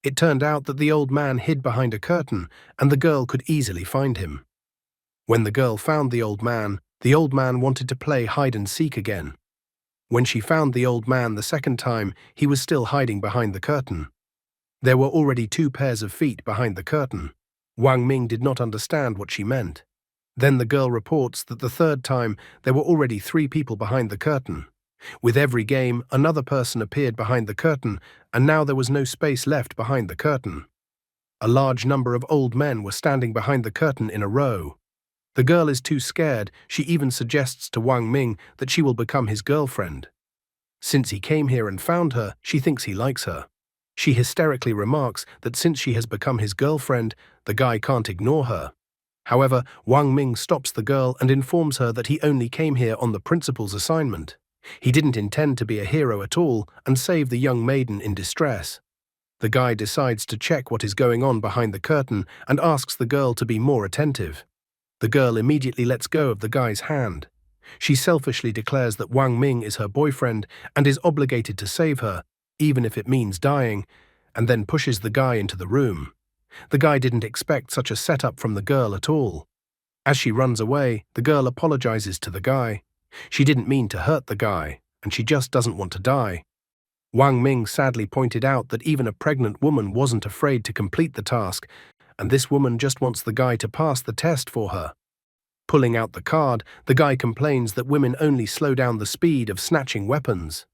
It turned out that the old man hid behind a curtain and the girl could easily find him. When the girl found the old man wanted to play hide and seek again. When she found the old man the second time, he was still hiding behind the curtain. There were already 2 pairs of feet behind the curtain. Wang Ming did not understand what she meant. Then the girl reports that the third time there were already 3 people behind the curtain. With every game, another person appeared behind the curtain, and now there was no space left behind the curtain. A large number of old men were standing behind the curtain in a row. The girl is too scared, she even suggests to Wang Ming that she will become his girlfriend. Since he came here and found her, she thinks he likes her. She hysterically remarks that since she has become his girlfriend, the guy can't ignore her. However, Wang Ming stops the girl and informs her that he only came here on the principal's assignment. He didn't intend to be a hero at all and save the young maiden in distress. The guy decides to check what is going on behind the curtain and asks the girl to be more attentive. The girl immediately lets go of the guy's hand. She selfishly declares that Wang Ming is her boyfriend and is obligated to save her, even if it means dying, and then pushes the guy into the room. The guy didn't expect such a setup from the girl at all. As she runs away, the girl apologizes to the guy. She didn't mean to hurt the guy, and she just doesn't want to die. Wang Ming sadly pointed out that even a pregnant woman wasn't afraid to complete the task, and this woman just wants the guy to pass the test for her. Pulling out the card, the guy complains that women only slow down the speed of snatching weapons.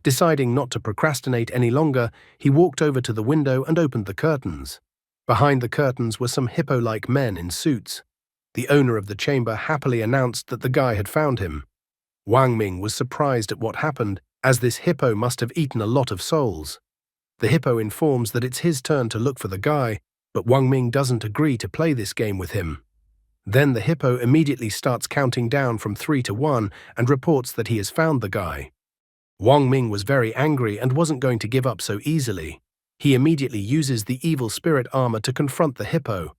Deciding not to procrastinate any longer, he walked over to the window and opened the curtains. Behind the curtains were some hippo-like men in suits. The owner of the chamber happily announced that the guy had found him. Wang Ming was surprised at what happened, as this hippo must have eaten a lot of souls. The hippo informs that it's his turn to look for the guy, but Wang Ming doesn't agree to play this game with him. Then the hippo immediately starts counting down from 3 to 1 and reports that he has found the guy. Wang Ming was very angry and wasn't going to give up so easily. He immediately uses the evil spirit armor to confront the hippo.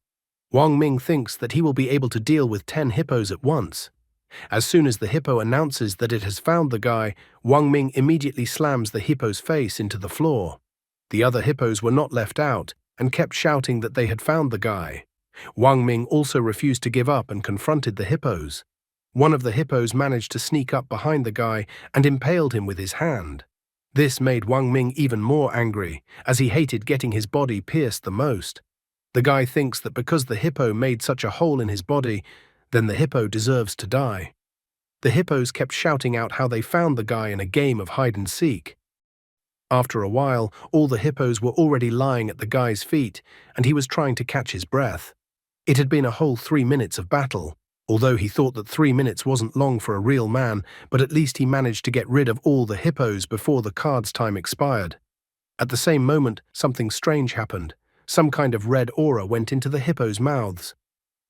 Wang Ming thinks that he will be able to deal with 10 hippos at once. As soon as the hippo announces that it has found the guy, Wang Ming immediately slams the hippo's face into the floor. The other hippos were not left out and kept shouting that they had found the guy. Wang Ming also refused to give up and confronted the hippos. One of the hippos managed to sneak up behind the guy and impaled him with his hand. This made Wang Ming even more angry, as he hated getting his body pierced the most. The guy thinks that because the hippo made such a hole in his body, then the hippo deserves to die. The hippos kept shouting out how they found the guy in a game of hide and seek. After a while, all the hippos were already lying at the guy's feet, and he was trying to catch his breath. It had been a whole 3 minutes of battle, although he thought that 3 minutes wasn't long for a real man, but at least he managed to get rid of all the hippos before the card's time expired. At the same moment, something strange happened. Some kind of red aura went into the hippos' mouths.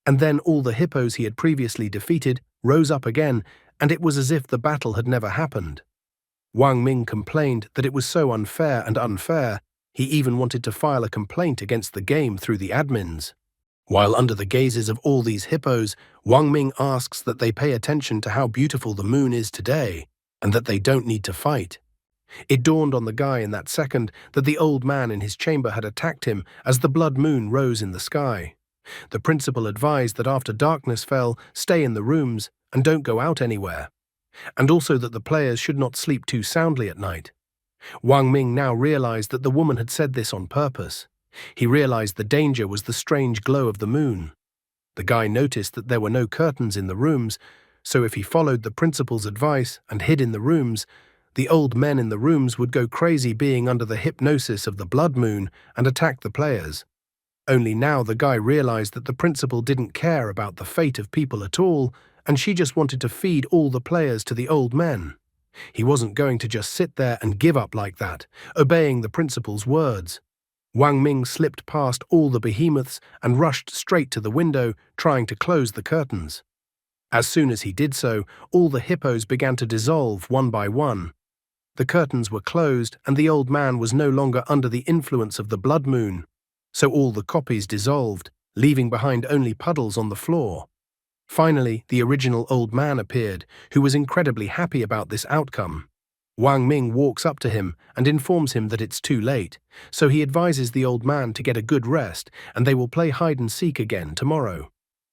And then all the hippos he had previously defeated rose up again, and it was as if the battle had never happened. Wang Ming complained that it was so unfair and unfair, he even wanted to file a complaint against the game through the admins. While under the gazes of all these hippos, Wang Ming asks that they pay attention to how beautiful the moon is today, and that they don't need to fight. It dawned on the guy in that second that the old man in his chamber had attacked him as the blood moon rose in the sky. The principal advised that after darkness fell, stay in the rooms and don't go out anywhere, and also that the players should not sleep too soundly at night. Wang Ming now realized that the woman had said this on purpose. He realized the danger was the strange glow of the moon. The guy noticed that there were no curtains in the rooms, so if he followed the principal's advice and hid in the rooms, the old men in the rooms would go crazy being under the hypnosis of the blood moon and attack the players. Only now the guy realized that the principal didn't care about the fate of people at all, and she just wanted to feed all the players to the old men. He wasn't going to just sit there and give up like that, obeying the principal's words. Wang Ming slipped past all the behemoths and rushed straight to the window, trying to close the curtains. As soon as he did so, all the hippos began to dissolve one by one. The curtains were closed, and the old man was no longer under the influence of the blood moon, so all the copies dissolved, leaving behind only puddles on the floor. Finally, the original old man appeared, who was incredibly happy about this outcome. Wang Ming walks up to him and informs him that it's too late, so he advises the old man to get a good rest and they will play hide and seek again tomorrow.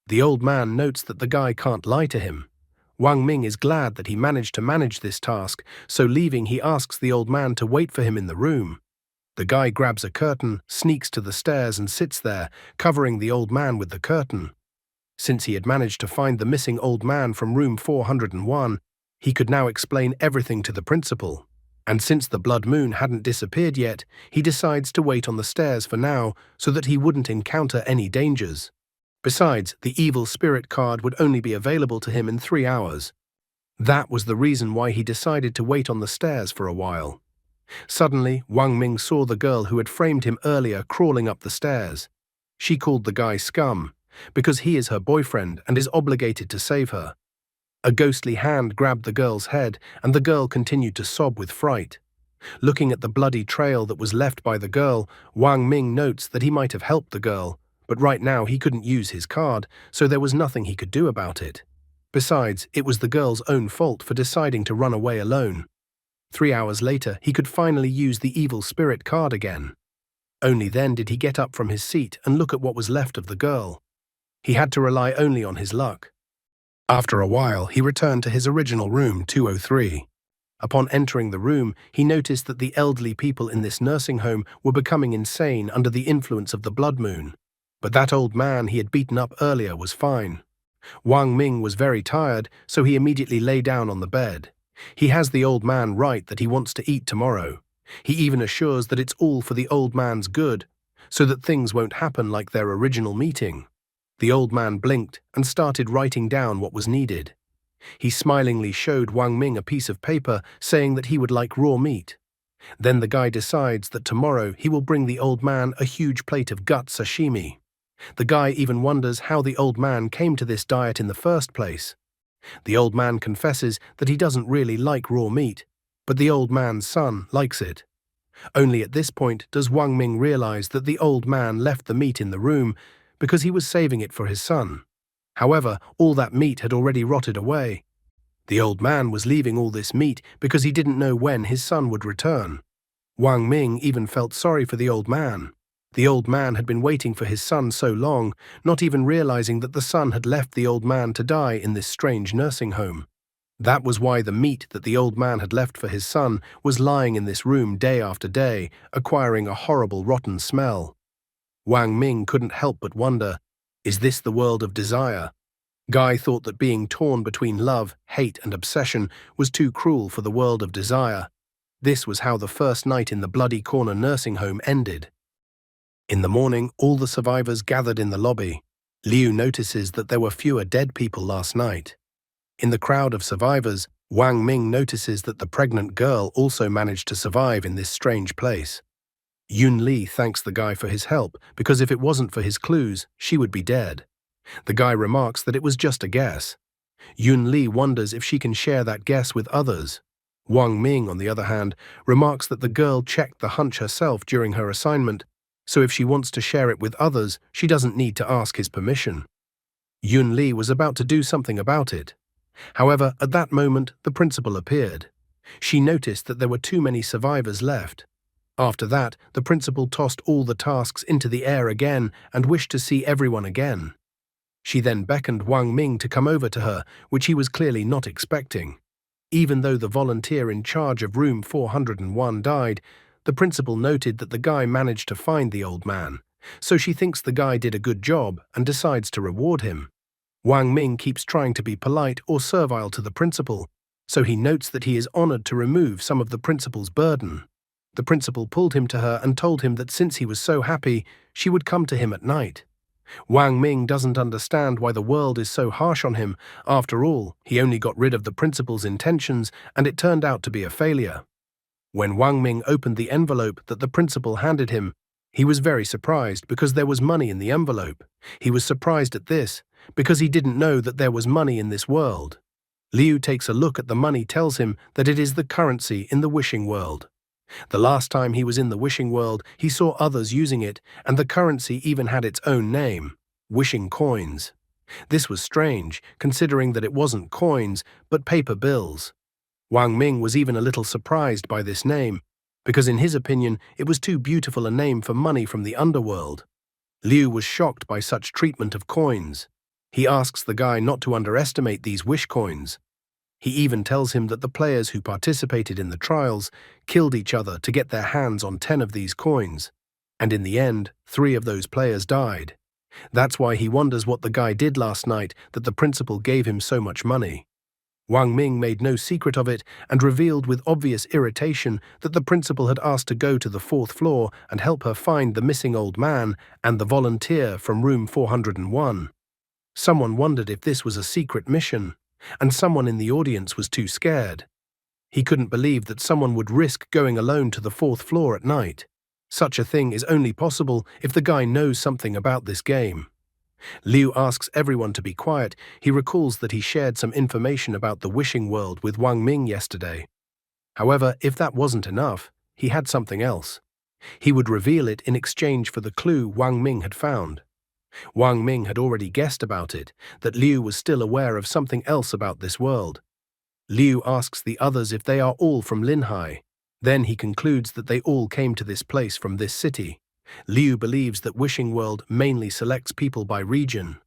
The old man notes that the guy can't lie to him. Wang Ming is glad that he managed to manage this task, so leaving he asks the old man to wait for him in the room. The guy grabs a curtain, sneaks to the stairs and sits there, covering the old man with the curtain. Since he had managed to find the missing old man from room 401, he could now explain everything to the principal. And since the blood moon hadn't disappeared yet, he decides to wait on the stairs for now so that he wouldn't encounter any dangers. Besides, the evil spirit card would only be available to him in 3 hours. That was the reason why he decided to wait on the stairs for a while. Suddenly, Wang Ming saw the girl who had framed him earlier crawling up the stairs. She called the guy scum, because he is her boyfriend and is obligated to save her. A ghostly hand grabbed the girl's head, and the girl continued to sob with fright. Looking at the bloody trail that was left by the girl, Wang Ming notes that he might have helped the girl, but right now he couldn't use his card, so there was nothing he could do about it. Besides, it was the girl's own fault for deciding to run away alone. 3 hours later, he could finally use the evil spirit card again. Only then did he get up from his seat and look at what was left of the girl. He had to rely only on his luck. After a while, he returned to his original room 203. Upon entering the room, he noticed that the elderly people in this nursing home were becoming insane under the influence of the blood moon. But that old man he had beaten up earlier was fine. Wang Ming was very tired, so he immediately lay down on the bed. He has the old man right that he wants to eat tomorrow. He even assures that it's all for the old man's good, so that things won't happen like their original meeting. The old man blinked and started writing down what was needed. He smilingly showed Wang Ming a piece of paper saying that he would like raw meat. Then the guy decides that tomorrow he will bring the old man a huge plate of gut sashimi. The guy even wonders how the old man came to this diet in the first place. The old man confesses that he doesn't really like raw meat, but the old man's son likes it. Only at this point does Wang Ming realize that the old man left the meat in the room because he was saving it for his son. However, all that meat had already rotted away. The old man was leaving all this meat because he didn't know when his son would return. Wang Ming even felt sorry for the old man. The old man had been waiting for his son so long, not even realizing that the son had left the old man to die in this strange nursing home. That was why the meat that the old man had left for his son was lying in this room day after day, acquiring a horrible rotten smell. Wang Ming couldn't help but wonder, is this the world of desire? Guy thought that being torn between love, hate, and obsession was too cruel for the world of desire. This was how the first night in the Bloody Corner nursing home ended. In the morning, all the survivors gathered in the lobby. Liu notices that there were fewer dead people last night. In the crowd of survivors, Wang Ming notices that the pregnant girl also managed to survive in this strange place. Yun Li thanks the guy for his help because if it wasn't for his clues, she would be dead. The guy remarks that it was just a guess. Yun Li wonders if she can share that guess with others. Wang Ming, on the other hand, remarks that the girl checked the hunch herself during her assignment, so if she wants to share it with others, she doesn't need to ask his permission. Yun Li was about to do something about it. However, at that moment, the principal appeared. She noticed that there were too many survivors left. After that, the principal tossed all the tasks into the air again and wished to see everyone again. She then beckoned Wang Ming to come over to her, which he was clearly not expecting. Even though the volunteer in charge of room 401 died, the principal noted that the guy managed to find the old man, so she thinks the guy did a good job and decides to reward him. Wang Ming keeps trying to be polite or servile to the principal, so he notes that he is honored to remove some of the principal's burden. The principal pulled him to her and told him that since he was so happy, she would come to him at night. Wang Ming doesn't understand why the world is so harsh on him. After all, he only got rid of the principal's intentions and it turned out to be a failure. When Wang Ming opened the envelope that the principal handed him, he was very surprised because there was money in the envelope. He was surprised at this because he didn't know that there was money in this world. Liu takes a look at the money, tells him that it is the currency in the wishing world. The last time he was in the wishing world, he saw others using it, and the currency even had its own name, wishing coins. This was strange, considering that it wasn't coins, but paper bills. Wang Ming was even a little surprised by this name, because in his opinion, it was too beautiful a name for money from the underworld. Liu was shocked by such treatment of coins. He asks the guy not to underestimate these wish coins. He even tells him that the players who participated in the trials killed each other to get their hands on 10 of these coins, and in the end, 3 of those players died. That's why he wonders what the guy did last night that the principal gave him so much money. Wang Ming made no secret of it and revealed with obvious irritation that the principal had asked to go to the 4th floor and help her find the missing old man and the volunteer from room 401. Someone wondered if this was a secret mission, and someone in the audience was too scared. He couldn't believe that someone would risk going alone to the 4th floor at night. Such a thing is only possible if the guy knows something about this game. Liu asks everyone to be quiet. He recalls that he shared some information about the wishing world with Wang Ming yesterday. However, if that wasn't enough, he had something else. He would reveal it in exchange for the clue Wang Ming had found. Wang Ming had already guessed about it, that Liu was still aware of something else about this world. Liu asks the others if they are all from Linhai. Then he concludes that they all came to this place from this city. Liu believes that Wishing World mainly selects people by region.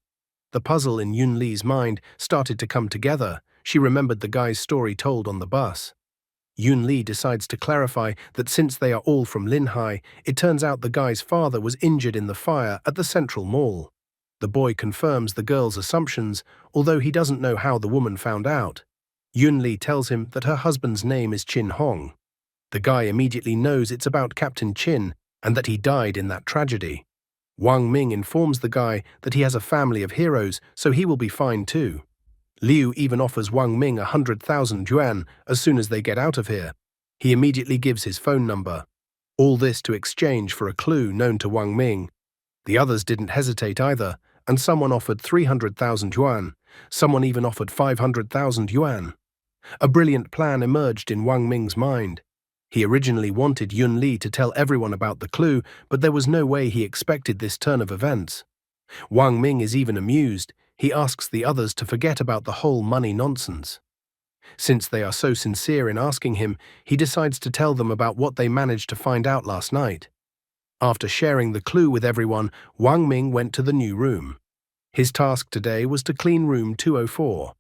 The puzzle in Yun Li's mind started to come together. She remembered the guy's story told on the bus. Yun Li decides to clarify that since they are all from Linhai, it turns out the guy's father was injured in the fire at the Central Mall. The boy confirms the girl's assumptions, although he doesn't know how the woman found out. Yun Li tells him that her husband's name is Chin Hong. The guy immediately knows it's about Captain Chin and that he died in that tragedy. Wang Ming informs the guy that he has a family of heroes, so he will be fine too. Liu even offers Wang Ming 100,000 yuan as soon as they get out of here. He immediately gives his phone number. All this to exchange for a clue known to Wang Ming. The others didn't hesitate either, and someone offered 300,000 yuan. Someone even offered 500,000 yuan. A brilliant plan emerged in Wang Ming's mind. He originally wanted Yun Li to tell everyone about the clue, but there was no way he expected this turn of events. Wang Ming is even amused. He asks the others to forget about the whole money nonsense. Since they are so sincere in asking him, he decides to tell them about what they managed to find out last night. After sharing the clue with everyone, Wang Ming went to the new room. His task today was to clean room 204.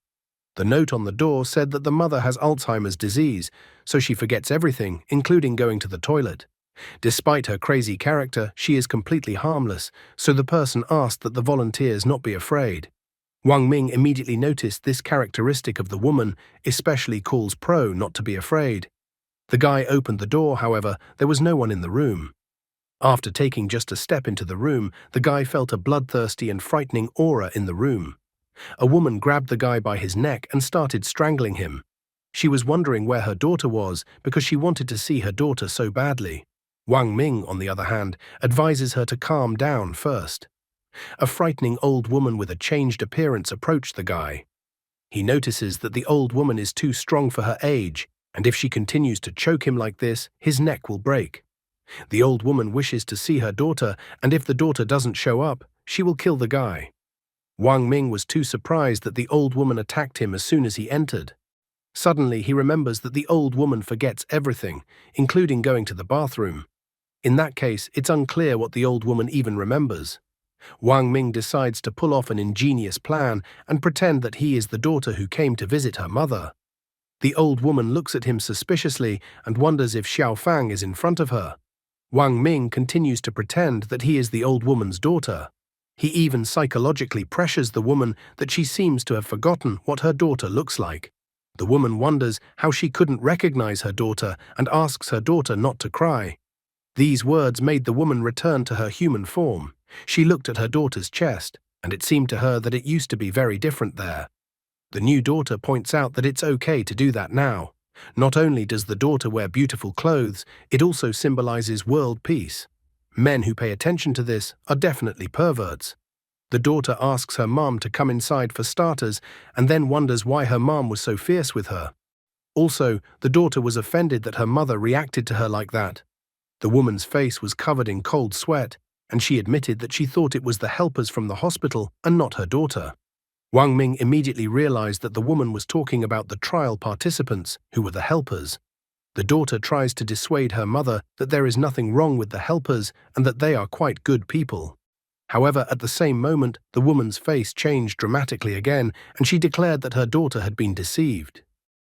The note on the door said that the mother has Alzheimer's disease, so she forgets everything, including going to the toilet. Despite her crazy character, she is completely harmless, so the person asked that the volunteers not be afraid. Wang Ming immediately noticed this characteristic of the woman, especially calls Pro not to be afraid. The guy opened the door, however, there was no one in the room. After taking just a step into the room, the guy felt a bloodthirsty and frightening aura in the room. A woman grabbed the guy by his neck and started strangling him. She was wondering where her daughter was because she wanted to see her daughter so badly. Wang Ming, on the other hand, advises her to calm down first. A frightening old woman with a changed appearance approached the guy. He notices that the old woman is too strong for her age, and if she continues to choke him like this, his neck will break. The old woman wishes to see her daughter, and if the daughter doesn't show up, she will kill the guy. Wang Ming was too surprised that the old woman attacked him as soon as he entered. Suddenly, he remembers that the old woman forgets everything, including going to the bathroom. In that case, it's unclear what the old woman even remembers. Wang Ming decides to pull off an ingenious plan and pretend that he is the daughter who came to visit her mother. The old woman looks at him suspiciously and wonders if Xiao Fang is in front of her. Wang Ming continues to pretend that he is the old woman's daughter. He even psychologically pressures the woman that she seems to have forgotten what her daughter looks like. The woman wonders how she couldn't recognize her daughter and asks her daughter not to cry. These words made the woman return to her human form. She looked at her daughter's chest, and it seemed to her that it used to be very different there. The new daughter points out that it's okay to do that now. Not only does the daughter wear beautiful clothes, it also symbolizes world peace. Men who pay attention to this are definitely perverts. The daughter asks her mom to come inside for starters and then wonders why her mom was so fierce with her. Also, the daughter was offended that her mother reacted to her like that. The woman's face was covered in cold sweat, and she admitted that she thought it was the helpers from the hospital and not her daughter. Wang Ming immediately realized that the woman was talking about the trial participants, who were the helpers. The daughter tries to dissuade her mother that there is nothing wrong with the helpers and that they are quite good people. However, at the same moment, the woman's face changed dramatically again, and she declared that her daughter had been deceived.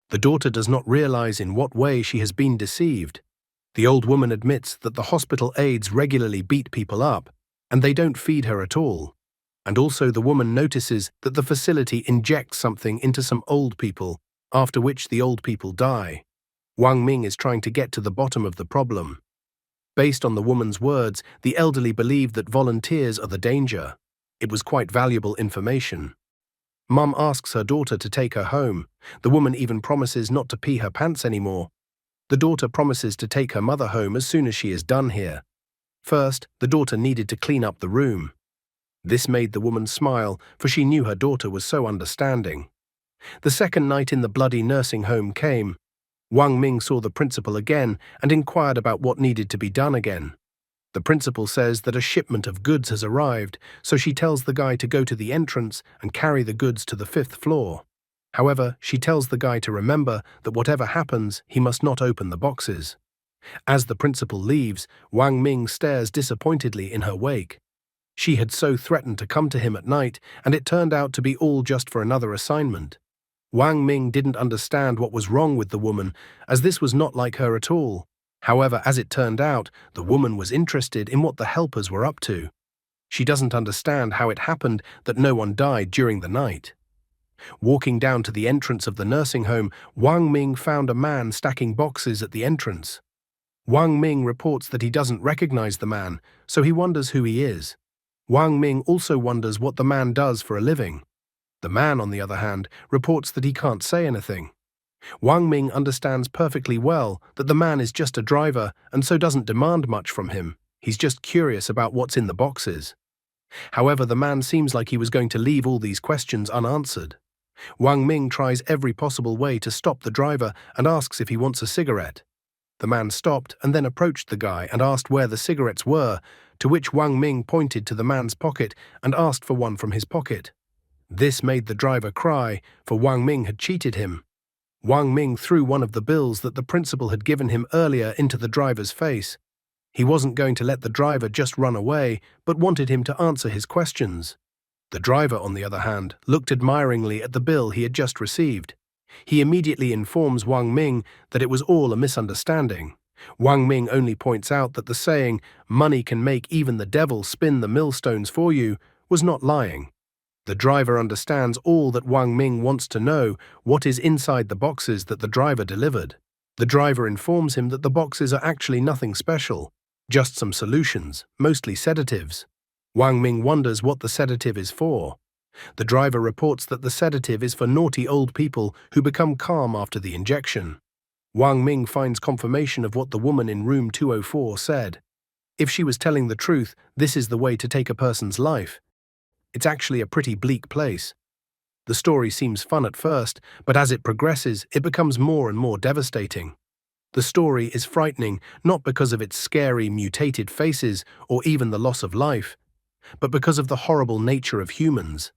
The daughter does not realize in what way she has been deceived. The old woman admits that the hospital aides regularly beat people up, and they don't feed her at all. And also the woman notices that the facility injects something into some old people, after which the old people die. Wang Ming is trying to get to the bottom of the problem. Based on the woman's words, the elderly believe that volunteers are the danger. It was quite valuable information. Mum asks her daughter to take her home. The woman even promises not to pee her pants anymore. The daughter promises to take her mother home as soon as she is done here. First, the daughter needed to clean up the room. This made the woman smile, for she knew her daughter was so understanding. The second night in the bloody nursing home came. Wang Ming saw the principal again and inquired about what needed to be done again. The principal says that a shipment of goods has arrived, so she tells the guy to go to the entrance and carry the goods to the 5th floor. However, she tells the guy to remember that whatever happens, he must not open the boxes. As the principal leaves, Wang Ming stares disappointedly in her wake. She had so threatened to come to him at night, and it turned out to be all just for another assignment. Wang Ming didn't understand what was wrong with the woman, as this was not like her at all. However, as it turned out, the woman was interested in what the helpers were up to. She doesn't understand how it happened that no one died during the night. Walking down to the entrance of the nursing home, Wang Ming found a man stacking boxes at the entrance. Wang Ming reports that he doesn't recognize the man, so he wonders who he is. Wang Ming also wonders what the man does for a living. The man, on the other hand, reports that he can't say anything. Wang Ming understands perfectly well that the man is just a driver and so doesn't demand much from him. He's just curious about what's in the boxes. However, the man seems like he was going to leave all these questions unanswered. Wang Ming tries every possible way to stop the driver and asks if he wants a cigarette. The man stopped and then approached the guy and asked where the cigarettes were, to which Wang Ming pointed to the man's pocket and asked for one from his pocket. This made the driver cry, for Wang Ming had cheated him. Wang Ming threw one of the bills that the principal had given him earlier into the driver's face. He wasn't going to let the driver just run away, but wanted him to answer his questions. The driver, on the other hand, looked admiringly at the bill he had just received. He immediately informs Wang Ming that it was all a misunderstanding. Wang Ming only points out that the saying, "money can make even the devil spin the millstones for you," was not lying. The driver understands all that Wang Ming wants to know: what is inside the boxes that the driver delivered. The driver informs him that the boxes are actually nothing special, just some solutions, mostly sedatives. Wang Ming wonders what the sedative is for. The driver reports that the sedative is for naughty old people who become calm after the injection. Wang Ming finds confirmation of what the woman in room 204 said. If she was telling the truth, this is the way to take a person's life. It's actually a pretty bleak place. The story seems fun at first, but as it progresses, it becomes more and more devastating. The story is frightening not because of its scary, mutated faces or even the loss of life, but because of the horrible nature of humans.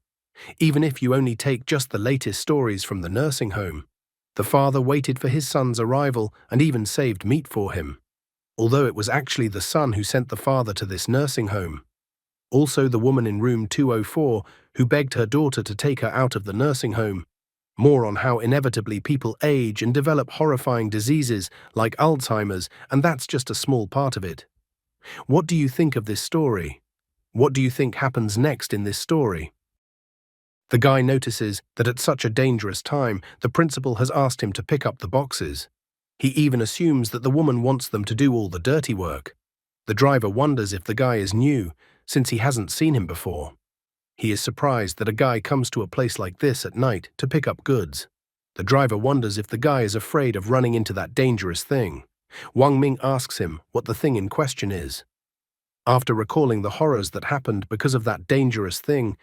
Even if you only take just the latest stories from the nursing home, the father waited for his son's arrival and even saved meat for him, although it was actually the son who sent the father to this nursing home. Also the woman in room 204 who begged her daughter to take her out of the nursing home. More on how inevitably people age and develop horrifying diseases like Alzheimer's, and that's just a small part of it. What do you think of this story? What do you think happens next in this story? The guy notices that at such a dangerous time, the principal has asked him to pick up the boxes. He even assumes that the woman wants them to do all the dirty work. The driver wonders if the guy is new, since he hasn't seen him before. He is surprised that a guy comes to a place like this at night to pick up goods. The driver wonders if the guy is afraid of running into that dangerous thing. Wang Ming asks him what the thing in question is. After recalling the horrors that happened because of that dangerous thing,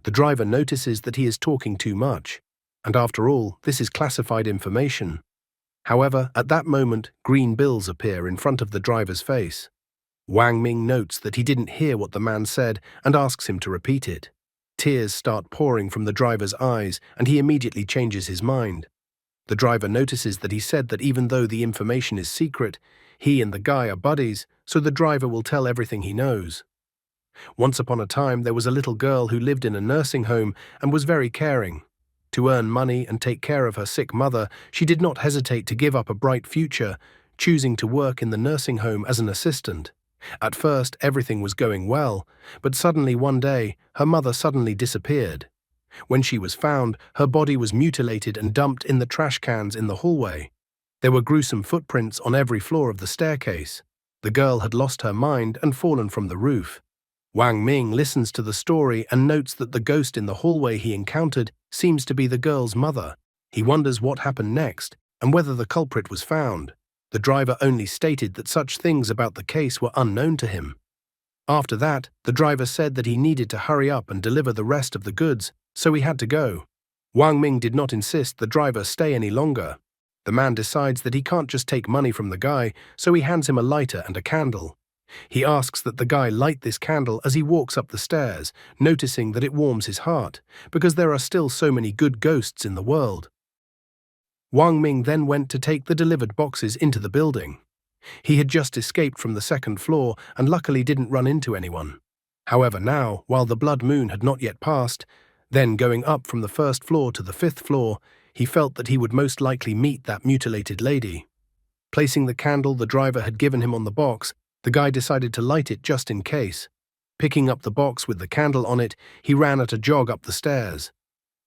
the driver notices that he is talking too much. And after all, this is classified information. However, at that moment, green bills appear in front of the driver's face. Wang Ming notes that he didn't hear what the man said and asks him to repeat it. Tears start pouring from the driver's eyes, and he immediately changes his mind. The driver notices that he said that even though the information is secret, he and the guy are buddies, so the driver will tell everything he knows. Once upon a time, there was a little girl who lived in a nursing home and was very caring. To earn money and take care of her sick mother, she did not hesitate to give up a bright future, choosing to work in the nursing home as an assistant. At first, everything was going well, but suddenly one day, her mother suddenly disappeared. When she was found, her body was mutilated and dumped in the trash cans in the hallway. There were gruesome footprints on every floor of the staircase. The girl had lost her mind and fallen from the roof. Wang Ming listens to the story and notes that the ghost in the hallway he encountered seems to be the girl's mother. He wonders what happened next and whether the culprit was found. The driver only stated that such things about the case were unknown to him. After that, the driver said that he needed to hurry up and deliver the rest of the goods, so he had to go. Wang Ming did not insist the driver stay any longer. The man decides that he can't just take money from the guy, so he hands him a lighter and a candle. He asks that the guy light this candle as he walks up the stairs, noticing that it warms his heart, because there are still so many good ghosts in the world. Wang Ming then went to take the delivered boxes into the building. He had just escaped from the second floor and luckily didn't run into anyone. However, now, while the blood moon had not yet passed, then going up from the first floor to the fifth floor, he felt that he would most likely meet that mutilated lady. Placing the candle the driver had given him on the box, the guy decided to light it just in case. Picking up the box with the candle on it, he ran at a jog up the stairs.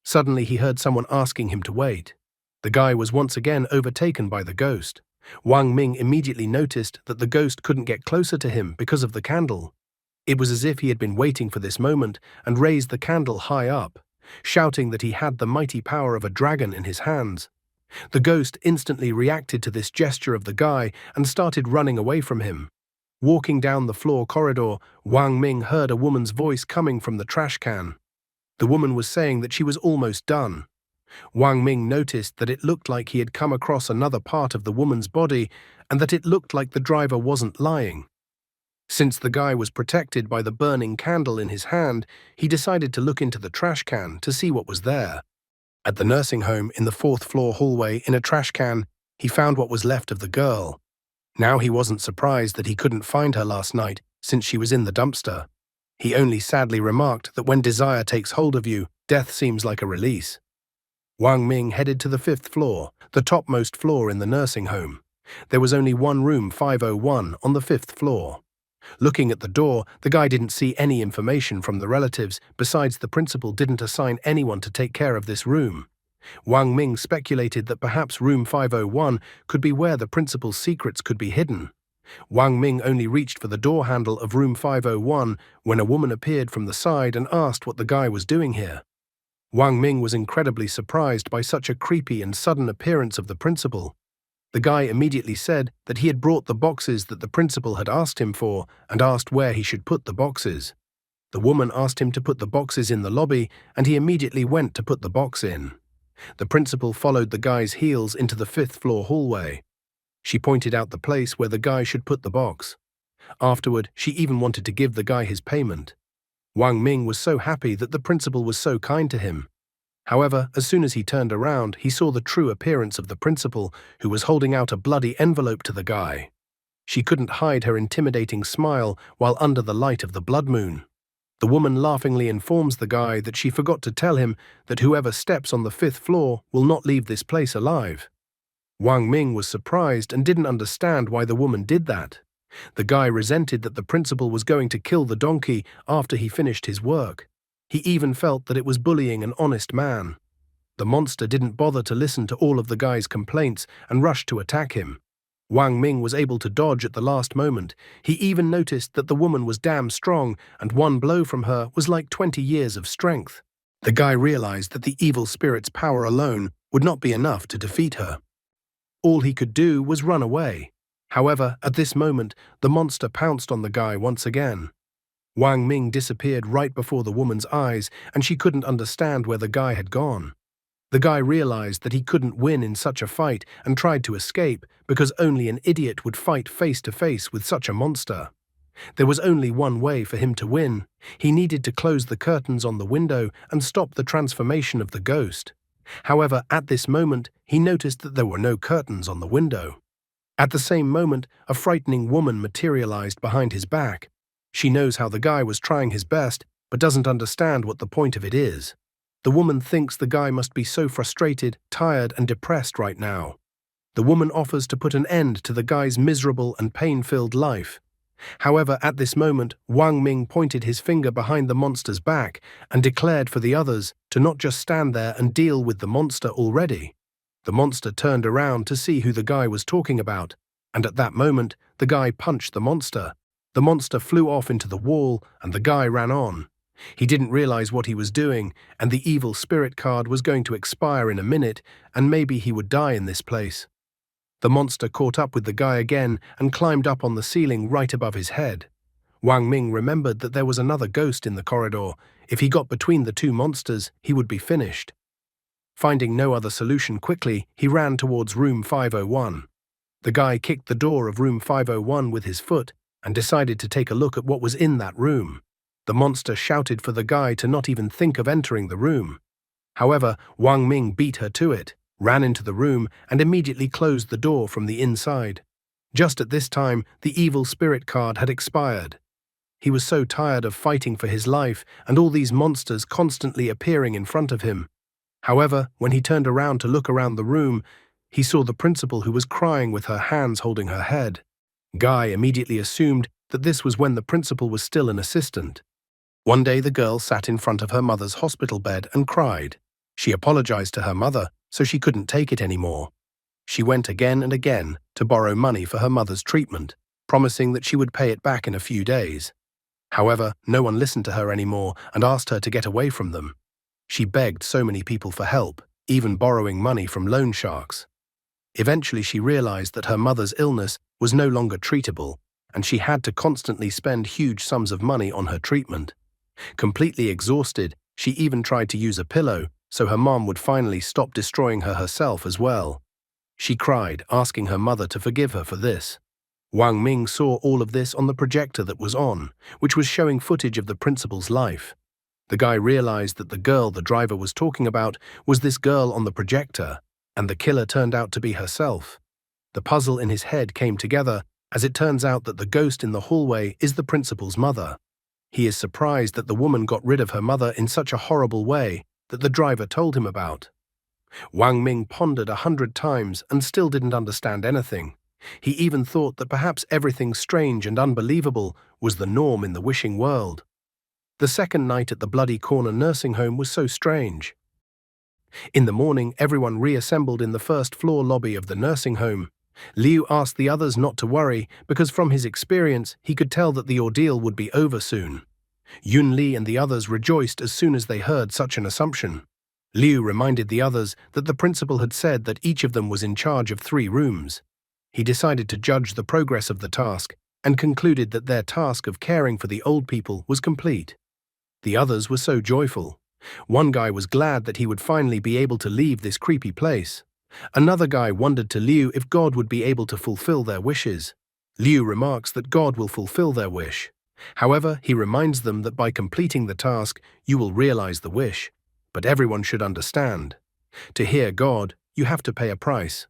Suddenly he heard someone asking him to wait. The guy was once again overtaken by the ghost. Wang Ming immediately noticed that the ghost couldn't get closer to him because of the candle. It was as if he had been waiting for this moment and raised the candle high up, shouting that he had the mighty power of a dragon in his hands. The ghost instantly reacted to this gesture of the guy and started running away from him. Walking down the floor corridor, Wang Ming heard a woman's voice coming from the trash can. The woman was saying that she was almost done. Wang Ming noticed that it looked like he had come across another part of the woman's body and that it looked like the driver wasn't lying. Since the guy was protected by the burning candle in his hand, he decided to look into the trash can to see what was there. At the nursing home in the fourth floor hallway, in a trash can, he found what was left of the girl. Now he wasn't surprised that he couldn't find her last night since she was in the dumpster. He only sadly remarked that when desire takes hold of you, death seems like a release. Wang Ming headed to the fifth floor, the topmost floor in the nursing home. There was only one room 501 on the 5th floor. Looking at the door, the guy didn't see any information from the relatives, besides the principal didn't assign anyone to take care of this room. Wang Ming speculated that perhaps room 501 could be where the principal's secrets could be hidden. Wang Ming only reached for the door handle of room 501 when a woman appeared from the side and asked what the guy was doing here. Wang Ming was incredibly surprised by such a creepy and sudden appearance of the principal. The guy immediately said that he had brought the boxes that the principal had asked him for and asked where he should put the boxes. The woman asked him to put the boxes in the lobby, and he immediately went to put the box in. The principal followed the guy's heels into the 5th floor hallway. She pointed out the place where the guy should put the box. Afterward, she even wanted to give the guy his payment. Wang Ming was so happy that the principal was so kind to him. However, as soon as he turned around, he saw the true appearance of the principal, who was holding out a bloody envelope to the guy. She couldn't hide her intimidating smile while under the light of the blood moon. The woman laughingly informs the guy that she forgot to tell him that whoever steps on the 5th floor will not leave this place alive. Wang Ming was surprised and didn't understand why the woman did that. The guy resented that the principal was going to kill the donkey after he finished his work. He even felt that it was bullying an honest man. The monster didn't bother to listen to all of the guy's complaints and rushed to attack him. Wang Ming was able to dodge at the last moment. He even noticed that the woman was damn strong, and one blow from her was like 20 years of strength. The guy realized that the evil spirit's power alone would not be enough to defeat her. All he could do was run away. However, at this moment, the monster pounced on the guy once again. Wang Ming disappeared right before the woman's eyes, and she couldn't understand where the guy had gone. The guy realized that he couldn't win in such a fight and tried to escape because only an idiot would fight face to face with such a monster. There was only one way for him to win. He needed to close the curtains on the window and stop the transformation of the ghost. However, at this moment, he noticed that there were no curtains on the window. At the same moment, a frightening woman materialized behind his back. She knows how the guy was trying his best, but doesn't understand what the point of it is. The woman thinks the guy must be so frustrated, tired, and depressed right now. The woman offers to put an end to the guy's miserable and pain-filled life. However, at this moment, Wang Ming pointed his finger behind the monster's back and declared for the others to not just stand there and deal with the monster already. The monster turned around to see who the guy was talking about, and at that moment, the guy punched the monster. The monster flew off into the wall, and the guy ran on. He didn't realize what he was doing, and the evil spirit card was going to expire in a minute, and maybe he would die in this place. The monster caught up with the guy again and climbed up on the ceiling right above his head. Wang Ming remembered that there was another ghost in the corridor. If he got between the two monsters, he would be finished. Finding no other solution quickly, he ran towards room 501. The guy kicked the door of room 501 with his foot and decided to take a look at what was in that room. The monster shouted for the guy to not even think of entering the room. However, Wang Ming beat her to it, ran into the room, and immediately closed the door from the inside. Just at this time, the evil spirit card had expired. He was so tired of fighting for his life and all these monsters constantly appearing in front of him. However, when he turned around to look around the room, he saw the principal who was crying with her hands holding her head. Guy immediately assumed that this was when the principal was still an assistant. One day the girl sat in front of her mother's hospital bed and cried. She apologized to her mother, so she couldn't take it anymore. She went again and again to borrow money for her mother's treatment, promising that she would pay it back in a few days. However, no one listened to her anymore and asked her to get away from them. She begged so many people for help, even borrowing money from loan sharks. Eventually she realized that her mother's illness was no longer treatable, and she had to constantly spend huge sums of money on her treatment. Completely exhausted, she even tried to use a pillow, so her mom would finally stop destroying her herself as well. She cried, asking her mother to forgive her for this. Wang Ming saw all of this on the projector that was on, which was showing footage of the principal's life. The guy realized that the girl the driver was talking about was this girl on the projector, and the killer turned out to be herself. The puzzle in his head came together, as it turns out that the ghost in the hallway is the principal's mother. He is surprised that the woman got rid of her mother in such a horrible way that the driver told him about. Wang Ming pondered 100 times and still didn't understand anything. He even thought that perhaps everything strange and unbelievable was the norm in the wishing world. The second night at the Bloody Corner nursing home was so strange. In the morning, everyone reassembled in the first-floor lobby of the nursing home. Liu asked the others not to worry because from his experience, he could tell that the ordeal would be over soon. Yun Li and the others rejoiced as soon as they heard such an assumption. Liu reminded the others that the principal had said that each of them was in charge of 3 rooms. He decided to judge the progress of the task and concluded that their task of caring for the old people was complete. The others were so joyful. One guy was glad that he would finally be able to leave this creepy place. Another guy wondered to Liu if God would be able to fulfill their wishes. Liu remarks that God will fulfill their wish. However, he reminds them that by completing the task, you will realize the wish. But everyone should understand. To hear God, you have to pay a price.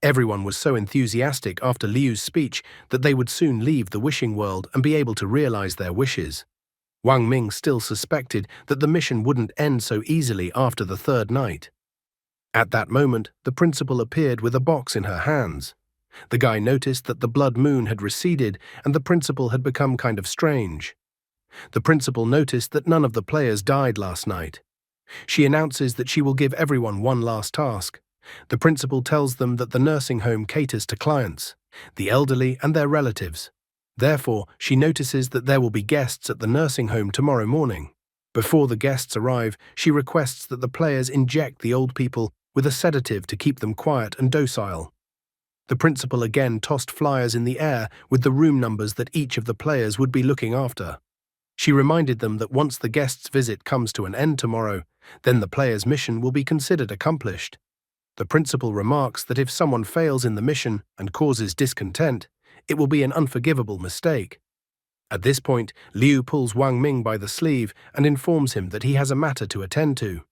Everyone was so enthusiastic after Liu's speech that they would soon leave the wishing world and be able to realize their wishes. Wang Ming still suspected that the mission wouldn't end so easily after the 3rd night. At that moment, the principal appeared with a box in her hands. The guy noticed that the blood moon had receded and the principal had become kind of strange. The principal noticed that none of the players died last night. She announces that she will give everyone one last task. The principal tells them that the nursing home caters to clients, the elderly and their relatives. Therefore, she notices that there will be guests at the nursing home tomorrow morning. Before the guests arrive, she requests that the players inject the old people with a sedative to keep them quiet and docile. The principal again tossed flyers in the air with the room numbers that each of the players would be looking after. She reminded them that once the guest's visit comes to an end tomorrow, then the player's mission will be considered accomplished. The principal remarks that if someone fails in the mission and causes discontent, it will be an unforgivable mistake. At this point, Liu pulls Wang Ming by the sleeve and informs him that he has a matter to attend to.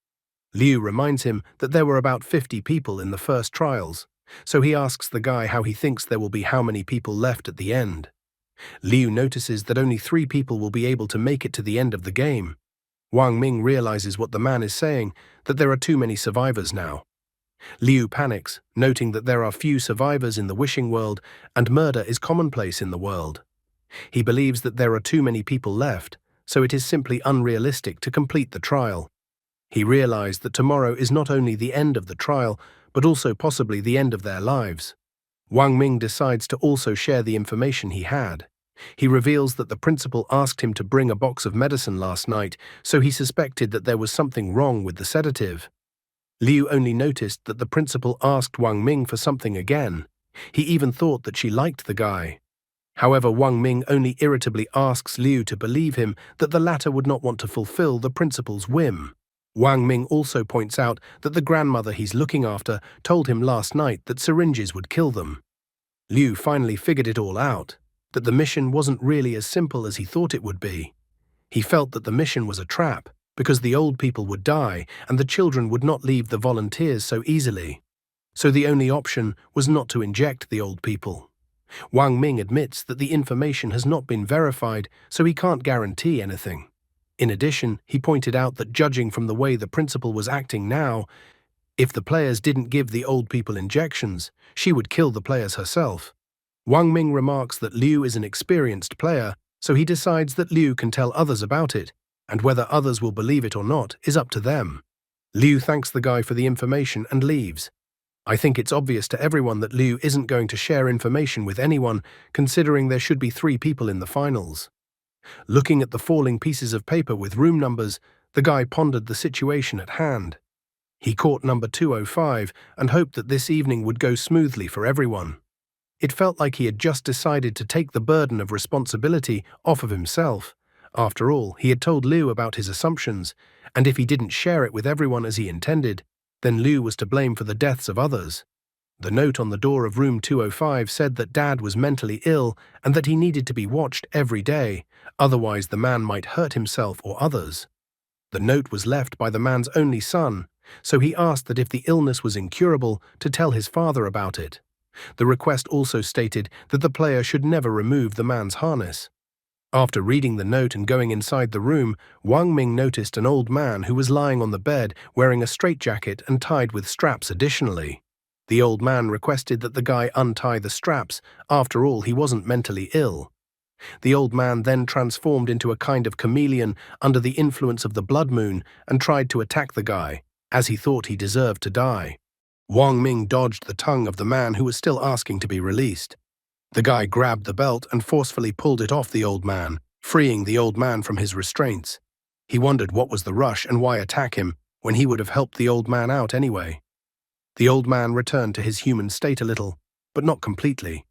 Liu reminds him that there were about 50 people in the first trials, so he asks the guy how he thinks there will be how many people left at the end. Liu notices that only 3 people will be able to make it to the end of the game. Wang Ming realizes what the man is saying, that there are too many survivors now. Liu panics, noting that there are few survivors in the wishing world and murder is commonplace in the world. He believes that there are too many people left, so it is simply unrealistic to complete the trial. He realized that tomorrow is not only the end of the trial, but also possibly the end of their lives. Wang Ming decides to also share the information he had. He reveals that the principal asked him to bring a box of medicine last night, so he suspected that there was something wrong with the sedative. Liu only noticed that the principal asked Wang Ming for something again. He even thought that she liked the guy. However, Wang Ming only irritably asks Liu to believe him that the latter would not want to fulfill the principal's whim. Wang Ming also points out that the grandmother he's looking after told him last night that syringes would kill them. Liu finally figured it all out, that the mission wasn't really as simple as he thought it would be. He felt that the mission was a trap, because the old people would die and the children would not leave the volunteers so easily. So the only option was not to inject the old people. Wang Ming admits that the information has not been verified, so he can't guarantee anything. In addition, he pointed out that judging from the way the principal was acting now, if the players didn't give the old people injections, she would kill the players herself. Wang Ming remarks that Liu is an experienced player, so he decides that Liu can tell others about it, and whether others will believe it or not is up to them. Liu thanks the guy for the information and leaves. I think it's obvious to everyone that Liu isn't going to share information with anyone, considering there should be 3 people in the finals. Looking at the falling pieces of paper with room numbers, the guy pondered the situation at hand. He caught number 205 and hoped that this evening would go smoothly for everyone. It felt like he had just decided to take the burden of responsibility off of himself. After all, he had told Liu about his assumptions, and if he didn't share it with everyone as he intended, then Liu was to blame for the deaths of others. The note on the door of room 205 said that Dad was mentally ill and that he needed to be watched every day, otherwise the man might hurt himself or others. The note was left by the man's only son, so he asked that if the illness was incurable, to tell his father about it. The request also stated that the player should never remove the man's harness. After reading the note and going inside the room, Wang Ming noticed an old man who was lying on the bed wearing a straitjacket and tied with straps additionally. The old man requested that the guy untie the straps. After all, he wasn't mentally ill. The old man then transformed into a kind of chameleon under the influence of the blood moon and tried to attack the guy, as he thought he deserved to die. Wang Ming dodged the tongue of the man who was still asking to be released. The guy grabbed the belt and forcefully pulled it off the old man, freeing the old man from his restraints. He wondered what was the rush and why attack him when he would have helped the old man out anyway. The old man returned to his human state a little, but not completely.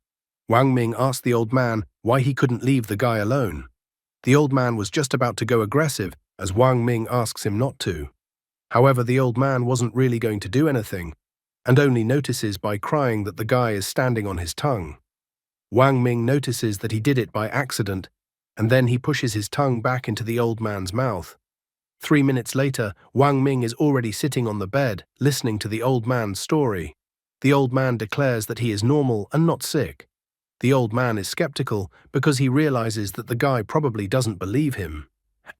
Wang Ming asked the old man why he couldn't leave the guy alone. The old man was just about to go aggressive as Wang Ming asks him not to. However, the old man wasn't really going to do anything, and only notices by crying that the guy is standing on his tongue. Wang Ming notices that he did it by accident, and then he pushes his tongue back into the old man's mouth. 3 minutes later, Wang Ming is already sitting on the bed, listening to the old man's story. The old man declares that he is normal and not sick. The old man is skeptical because he realizes that the guy probably doesn't believe him,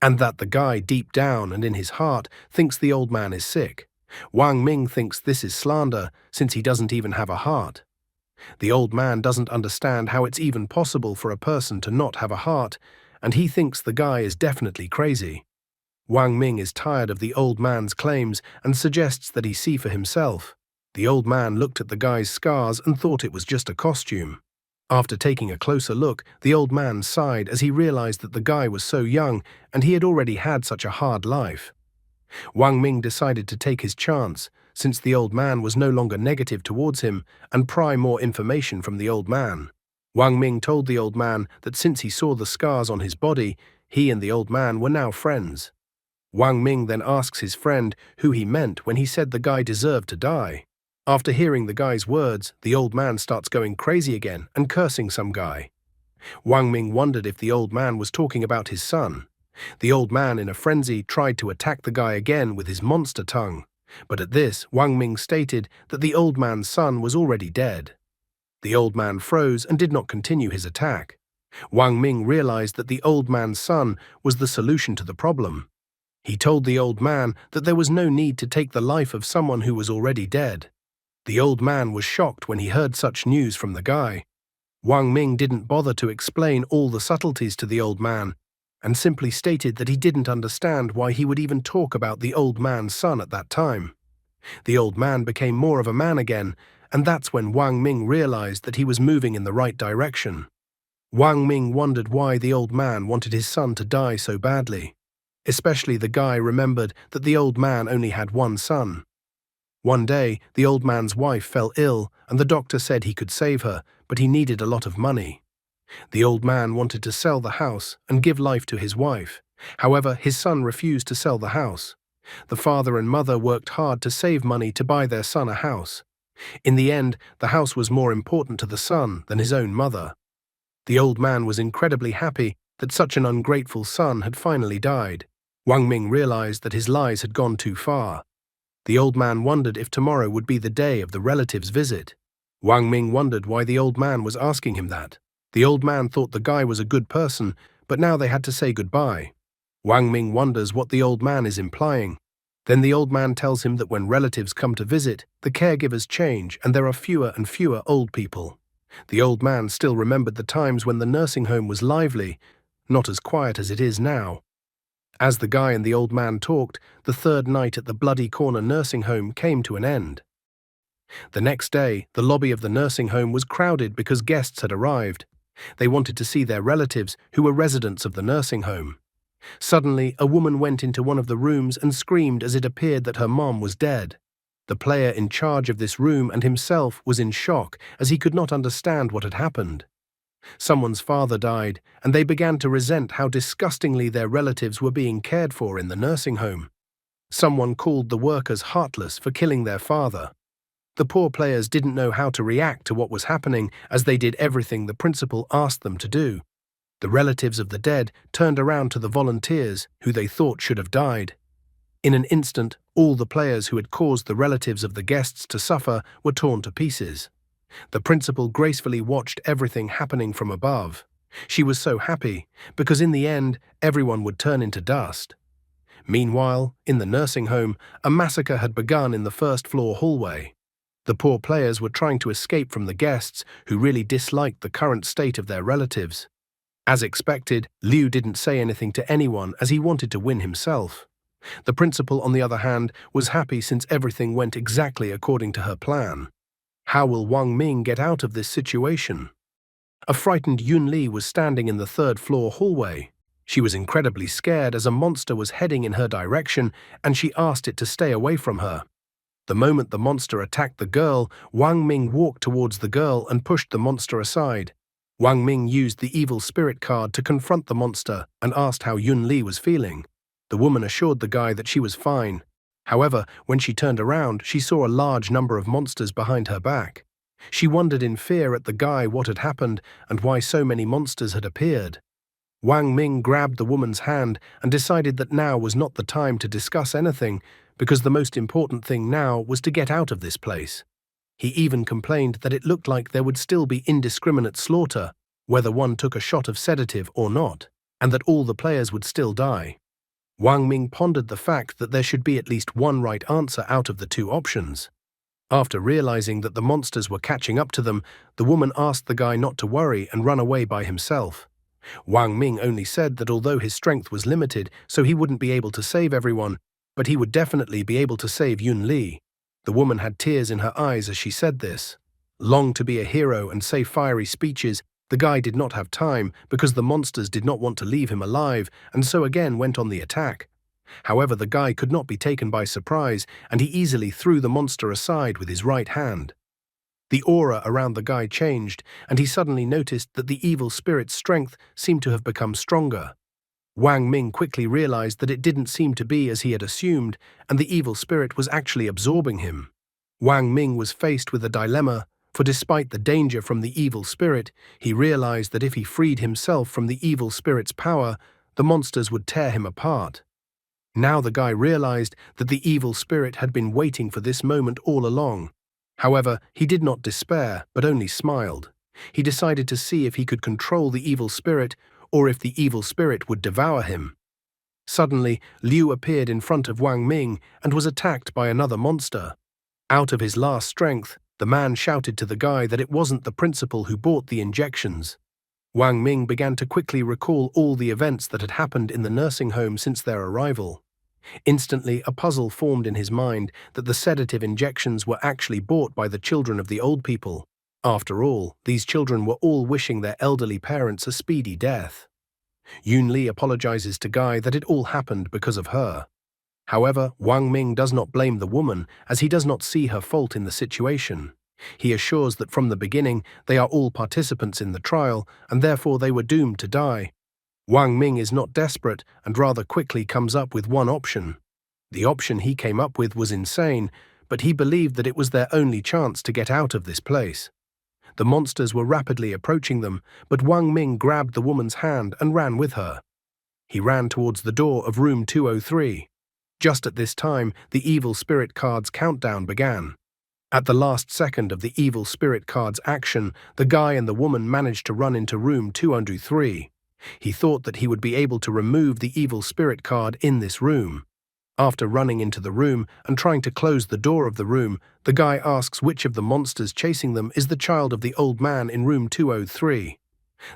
and that the guy deep down and in his heart thinks the old man is sick. Wang Ming thinks this is slander since he doesn't even have a heart. The old man doesn't understand how it's even possible for a person to not have a heart, and he thinks the guy is definitely crazy. Wang Ming is tired of the old man's claims and suggests that he see for himself. The old man looked at the guy's scars and thought it was just a costume. After taking a closer look, the old man sighed as he realized that the guy was so young and he had already had such a hard life. Wang Ming decided to take his chance, since the old man was no longer negative towards him, and pry more information from the old man. Wang Ming told the old man that since he saw the scars on his body, he and the old man were now friends. Wang Ming then asks his friend who he meant when he said the guy deserved to die. After hearing the guy's words, the old man starts going crazy again and cursing some guy. Wang Ming wondered if the old man was talking about his son. The old man, in a frenzy, tried to attack the guy again with his monster tongue. But at this, Wang Ming stated that the old man's son was already dead. The old man froze and did not continue his attack. Wang Ming realized that the old man's son was the solution to the problem. He told the old man that there was no need to take the life of someone who was already dead. The old man was shocked when he heard such news from the guy. Wang Ming didn't bother to explain all the subtleties to the old man, and simply stated that he didn't understand why he would even talk about the old man's son at that time. The old man became more of a man again, and that's when Wang Ming realized that he was moving in the right direction. Wang Ming wondered why the old man wanted his son to die so badly. Especially the guy remembered that the old man only had one son. One day, the old man's wife fell ill, and the doctor said he could save her, but he needed a lot of money. The old man wanted to sell the house and give life to his wife. However, his son refused to sell the house. The father and mother worked hard to save money to buy their son a house. In the end, the house was more important to the son than his own mother. The old man was incredibly happy that such an ungrateful son had finally died. Wang Ming realized that his lies had gone too far. The old man wondered if tomorrow would be the day of the relatives' visit. Wang Ming wondered why the old man was asking him that. The old man thought the guy was a good person, but now they had to say goodbye. Wang Ming wonders what the old man is implying. Then the old man tells him that when relatives come to visit, the caregivers change and there are fewer and fewer old people. The old man still remembered the times when the nursing home was lively, not as quiet as it is now. As the guy and the old man talked, the third night at the Bloody Corner nursing home came to an end. The next day, the lobby of the nursing home was crowded because guests had arrived. They wanted to see their relatives, who were residents of the nursing home. Suddenly, a woman went into one of the rooms and screamed as it appeared that her mom was dead. The player in charge of this room and himself was in shock as he could not understand what had happened. Someone's father died, and they began to resent how disgustingly their relatives were being cared for in the nursing home. Someone called the workers heartless for killing their father. The poor players didn't know how to react to what was happening as they did everything the principal asked them to do. The relatives of the dead turned around to the volunteers, who they thought should have died. In an instant, all the players who had caused the relatives of the guests to suffer were torn to pieces. The principal gracefully watched everything happening from above. She was so happy, because in the end, everyone would turn into dust. Meanwhile, in the nursing home, a massacre had begun in the first-floor hallway. The poor players were trying to escape from the guests who really disliked the current state of their relatives. As expected, Liu didn't say anything to anyone as he wanted to win himself. The principal, on the other hand, was happy since everything went exactly according to her plan. How will Wang Ming get out of this situation? A frightened Yun Li was standing in the third-floor hallway. She was incredibly scared as a monster was heading in her direction, and she asked it to stay away from her. The moment the monster attacked the girl, Wang Ming walked towards the girl and pushed the monster aside. Wang Ming used the evil spirit card to confront the monster and asked how Yun Li was feeling. The woman assured the guy that she was fine. However, when she turned around, she saw a large number of monsters behind her back. She wondered in fear at the guy what had happened and why so many monsters had appeared. Wang Ming grabbed the woman's hand and decided that now was not the time to discuss anything, because the most important thing now was to get out of this place. He even complained that it looked like there would still be indiscriminate slaughter, whether one took a shot of sedative or not, and that all the players would still die. Wang Ming pondered the fact that there should be at least one right answer out of the two options. After realizing that the monsters were catching up to them, the woman asked the guy not to worry and run away by himself. Wang Ming only said that although his strength was limited, so he wouldn't be able to save everyone, but he would definitely be able to save Yun Li. The woman had tears in her eyes as she said this. Longed to be a hero and say fiery speeches, the guy did not have time because the monsters did not want to leave him alive and so again went on the attack. However, the guy could not be taken by surprise and he easily threw the monster aside with his right hand. The aura around the guy changed and he suddenly noticed that the evil spirit's strength seemed to have become stronger. Wang Ming quickly realized that it didn't seem to be as he had assumed and the evil spirit was actually absorbing him. Wang Ming was faced with a dilemma, for despite the danger from the evil spirit, he realized that if he freed himself from the evil spirit's power, the monsters would tear him apart. Now the guy realized that the evil spirit had been waiting for this moment all along. However, he did not despair, but only smiled. He decided to see if he could control the evil spirit or if the evil spirit would devour him. Suddenly, Liu appeared in front of Wang Ming and was attacked by another monster. Out of his last strength, the man shouted to the guy that it wasn't the principal who bought the injections. Wang Ming began to quickly recall all the events that had happened in the nursing home since their arrival. Instantly, a puzzle formed in his mind that the sedative injections were actually bought by the children of the old people. After all, these children were all wishing their elderly parents a speedy death. Yun Li apologizes to Guy that it all happened because of her. However, Wang Ming does not blame the woman as he does not see her fault in the situation. He assures that from the beginning they are all participants in the trial and therefore they were doomed to die. Wang Ming is not desperate and rather quickly comes up with one option. The option he came up with was insane, but he believed that it was their only chance to get out of this place. The monsters were rapidly approaching them, but Wang Ming grabbed the woman's hand and ran with her. He ran towards the door of room 203. Just at this time, the evil spirit card's countdown began. At the last second of the evil spirit card's action, the guy and the woman managed to run into room 203. He thought that he would be able to remove the evil spirit card in this room. After running into the room and trying to close the door of the room, the guy asks which of the monsters chasing them is the child of the old man in room 203.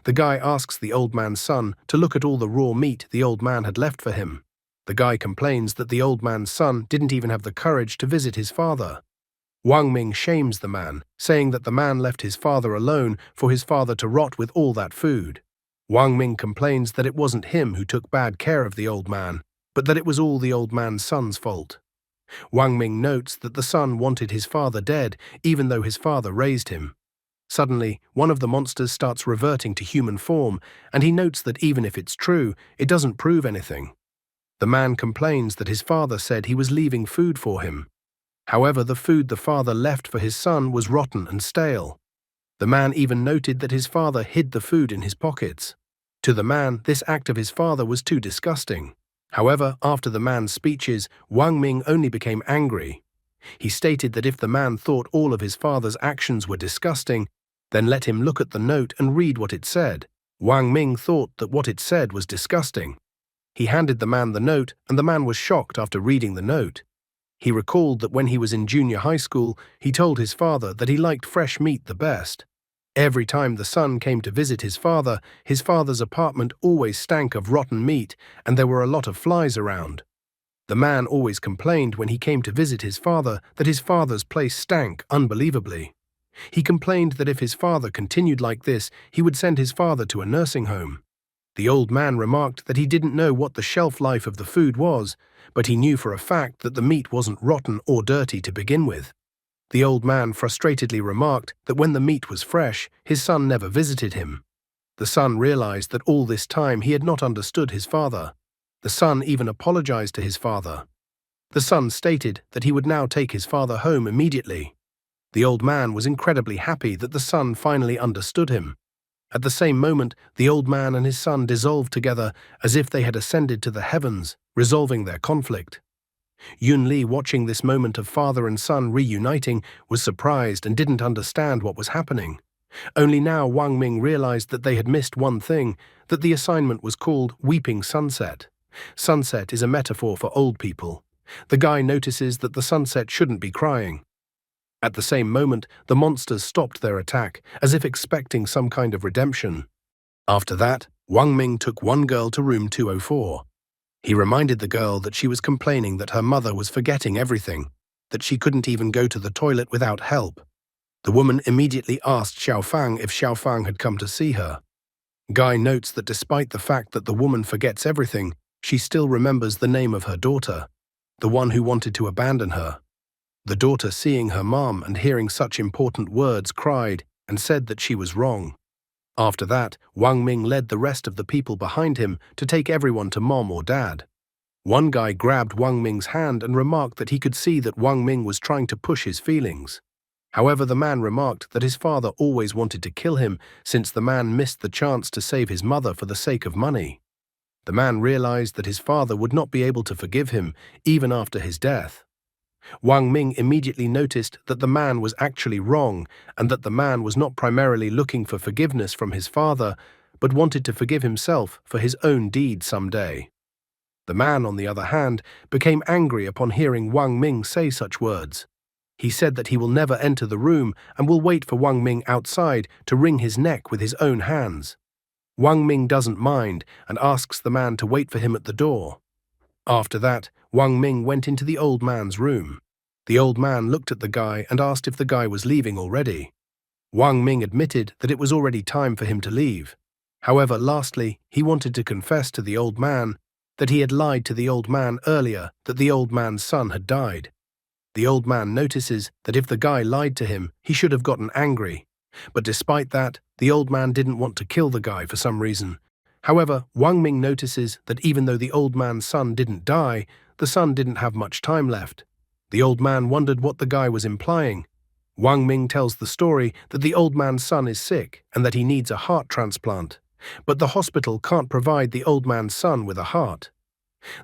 The guy asks the old man's son to look at all the raw meat the old man had left for him. The guy complains that the old man's son didn't even have the courage to visit his father. Wang Ming shames the man, saying that the man left his father alone for his father to rot with all that food. Wang Ming complains that it wasn't him who took bad care of the old man, but that it was all the old man's son's fault. Wang Ming notes that the son wanted his father dead, even though his father raised him. Suddenly, one of the monsters starts reverting to human form, and he notes that even if it's true, it doesn't prove anything. The man complains that his father said he was leaving food for him. However, the food the father left for his son was rotten and stale. The man even noted that his father hid the food in his pockets. To the man, this act of his father was too disgusting. However, after the man's speeches, Wang Ming only became angry. He stated that if the man thought all of his father's actions were disgusting, then let him look at the note and read what it said. Wang Ming thought that what it said was disgusting. He handed the man the note, and the man was shocked after reading the note. He recalled that when he was in junior high school, he told his father that he liked fresh meat the best. Every time the son came to visit his father's apartment always stank of rotten meat, and there were a lot of flies around. The man always complained when he came to visit his father that his father's place stank unbelievably. He complained that if his father continued like this, he would send his father to a nursing home. The old man remarked that he didn't know what the shelf life of the food was, but he knew for a fact that the meat wasn't rotten or dirty to begin with. The old man frustratedly remarked that when the meat was fresh, his son never visited him. The son realized that all this time he had not understood his father. The son even apologized to his father. The son stated that he would now take his father home immediately. The old man was incredibly happy that the son finally understood him. At the same moment, the old man and his son dissolved together as if they had ascended to the heavens, resolving their conflict. Yun Li, watching this moment of father and son reuniting, was surprised and didn't understand what was happening. Only now Wang Ming realized that they had missed one thing, that the assignment was called Weeping Sunset. Sunset is a metaphor for old people. The guy notices that the sunset shouldn't be crying. At the same moment, the monsters stopped their attack, as if expecting some kind of redemption. After that, Wang Ming took one girl to room 204. He reminded the girl that she was complaining that her mother was forgetting everything, that she couldn't even go to the toilet without help. The woman immediately asked Xiaofang if Xiaofang had come to see her. Guy notes that despite the fact that the woman forgets everything, she still remembers the name of her daughter, the one who wanted to abandon her. The daughter, seeing her mom and hearing such important words, cried and said that she was wrong. After that, Wang Ming led the rest of the people behind him to take everyone to mom or dad. One guy grabbed Wang Ming's hand and remarked that he could see that Wang Ming was trying to push his feelings. However, the man remarked that his father always wanted to kill him since the man missed the chance to save his mother for the sake of money. The man realized that his father would not be able to forgive him even after his death. Wang Ming immediately noticed that the man was actually wrong and that the man was not primarily looking for forgiveness from his father, but wanted to forgive himself for his own deed someday. The man, on the other hand, became angry upon hearing Wang Ming say such words. He said that he will never enter the room and will wait for Wang Ming outside to wring his neck with his own hands. Wang Ming doesn't mind and asks the man to wait for him at the door. After that, Wang Ming went into the old man's room. The old man looked at the guy and asked if the guy was leaving already. Wang Ming admitted that it was already time for him to leave. However, lastly, he wanted to confess to the old man that he had lied to the old man earlier, that the old man's son had died. The old man notices that if the guy lied to him, he should have gotten angry. But despite that, the old man didn't want to kill the guy for some reason. However, Wang Ming notices that even though the old man's son didn't die, the son didn't have much time left. The old man wondered what the guy was implying. Wang Ming tells the story that the old man's son is sick and that he needs a heart transplant, but the hospital can't provide the old man's son with a heart.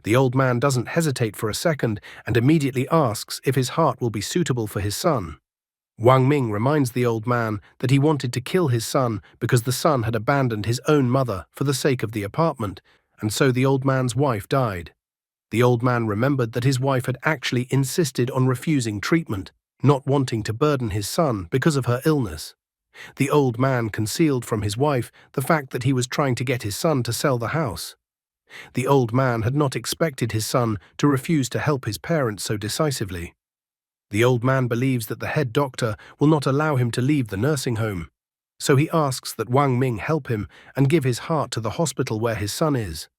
The old man doesn't hesitate for a second and immediately asks if his heart will be suitable for his son. Wang Ming reminds the old man that he wanted to kill his son because the son had abandoned his own mother for the sake of the apartment, and so the old man's wife died. The old man remembered that his wife had actually insisted on refusing treatment, not wanting to burden his son because of her illness. The old man concealed from his wife the fact that he was trying to get his son to sell the house. The old man had not expected his son to refuse to help his parents so decisively. The old man believes that the head doctor will not allow him to leave the nursing home, so he asks that Wang Ming help him and give his heart to the hospital where his son is.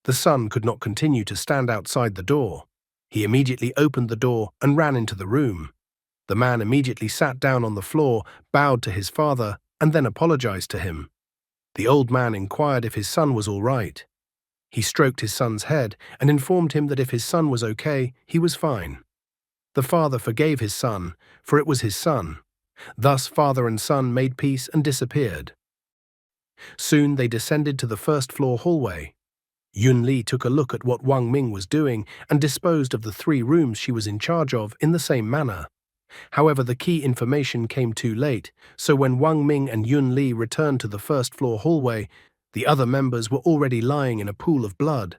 The son could not continue to stand outside the door. He immediately opened the door and ran into the room. The man immediately sat down on the floor, bowed to his father, and then apologized to him. The old man inquired if his son was all right. He stroked his son's head and informed him that if his son was okay, he was fine. The father forgave his son, for it was his son. Thus father and son made peace and disappeared. Soon they descended to the first-floor hallway. Yun Li took a look at what Wang Ming was doing and disposed of the 3 rooms she was in charge of in the same manner. However, the key information came too late, so when Wang Ming and Yun Li returned to the first-floor hallway, the other members were already lying in a pool of blood.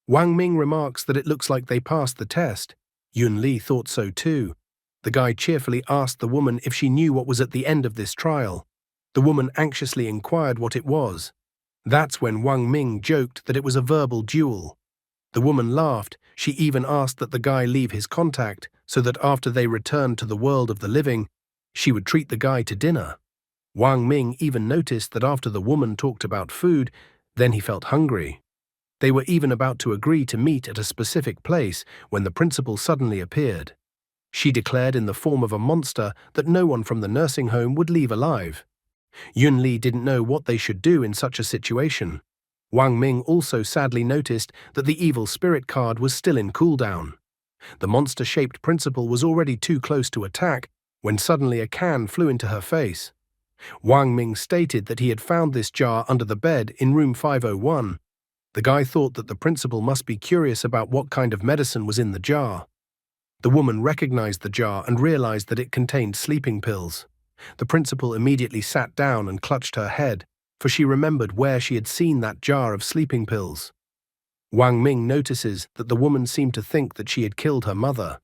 Wang Ming remarks that it looks like they passed the test. Yun Li thought so too. The guy cheerfully asked the woman if she knew what was at the end of this trial. The woman anxiously inquired what it was. That's when Wang Ming joked that it was a verbal duel. The woman laughed. She even asked that the guy leave his contact so that after they returned to the world of the living, she would treat the guy to dinner. Wang Ming even noticed that after the woman talked about food, then he felt hungry. They were even about to agree to meet at a specific place when the principal suddenly appeared. She declared in the form of a monster that no one from the nursing home would leave alive. Yun Li didn't know what they should do in such a situation. Wang Ming also sadly noticed that the evil spirit card was still in cooldown. The monster-shaped principal was already too close to attack when suddenly a can flew into her face. Wang Ming stated that he had found this jar under the bed in room 501. The guy thought that the principal must be curious about what kind of medicine was in the jar. The woman recognized the jar and realized that it contained sleeping pills. The principal immediately sat down and clutched her head, for she remembered where she had seen that jar of sleeping pills. Wang Ming notices that the woman seemed to think that she had killed her mother.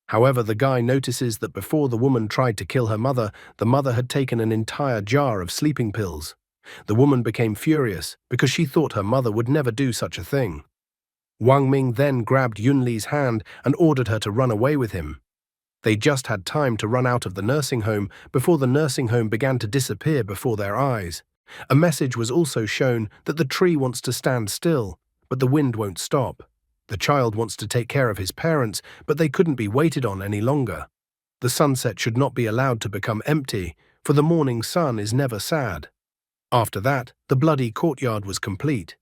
However, the guy notices that before the woman tried to kill her mother, the mother had taken an entire jar of sleeping pills. The woman became furious because she thought her mother would never do such a thing. Wang Ming then grabbed Yun Li's hand and ordered her to run away with him. They just had time to run out of the nursing home before the nursing home began to disappear before their eyes. A message was also shown that the tree wants to stand still, but the wind won't stop. The child wants to take care of his parents, but they couldn't be waited on any longer. The sunset should not be allowed to become empty, for the morning sun is never sad. After that, the bloody courtyard was complete.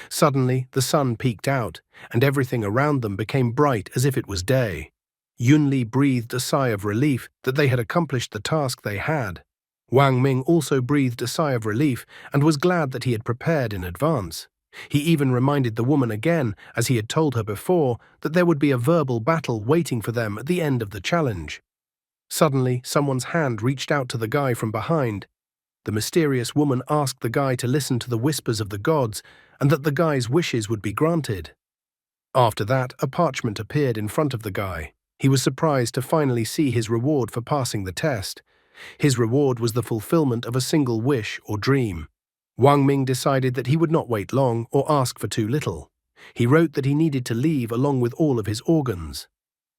Suddenly, the sun peeked out, and everything around them became bright as if it was day. Yun Li breathed a sigh of relief that they had accomplished the task they had. Wang Ming also breathed a sigh of relief and was glad that he had prepared in advance. He even reminded the woman again, as he had told her before, that there would be a verbal battle waiting for them at the end of the challenge. Suddenly, someone's hand reached out to the guy from behind. The mysterious woman asked the guy to listen to the whispers of the gods and that the guy's wishes would be granted. After that, a parchment appeared in front of the guy. He was surprised to finally see his reward for passing the test. His reward was the fulfillment of a single wish or dream. Wang Ming decided that he would not wait long or ask for too little. He wrote that he needed to leave along with all of his organs.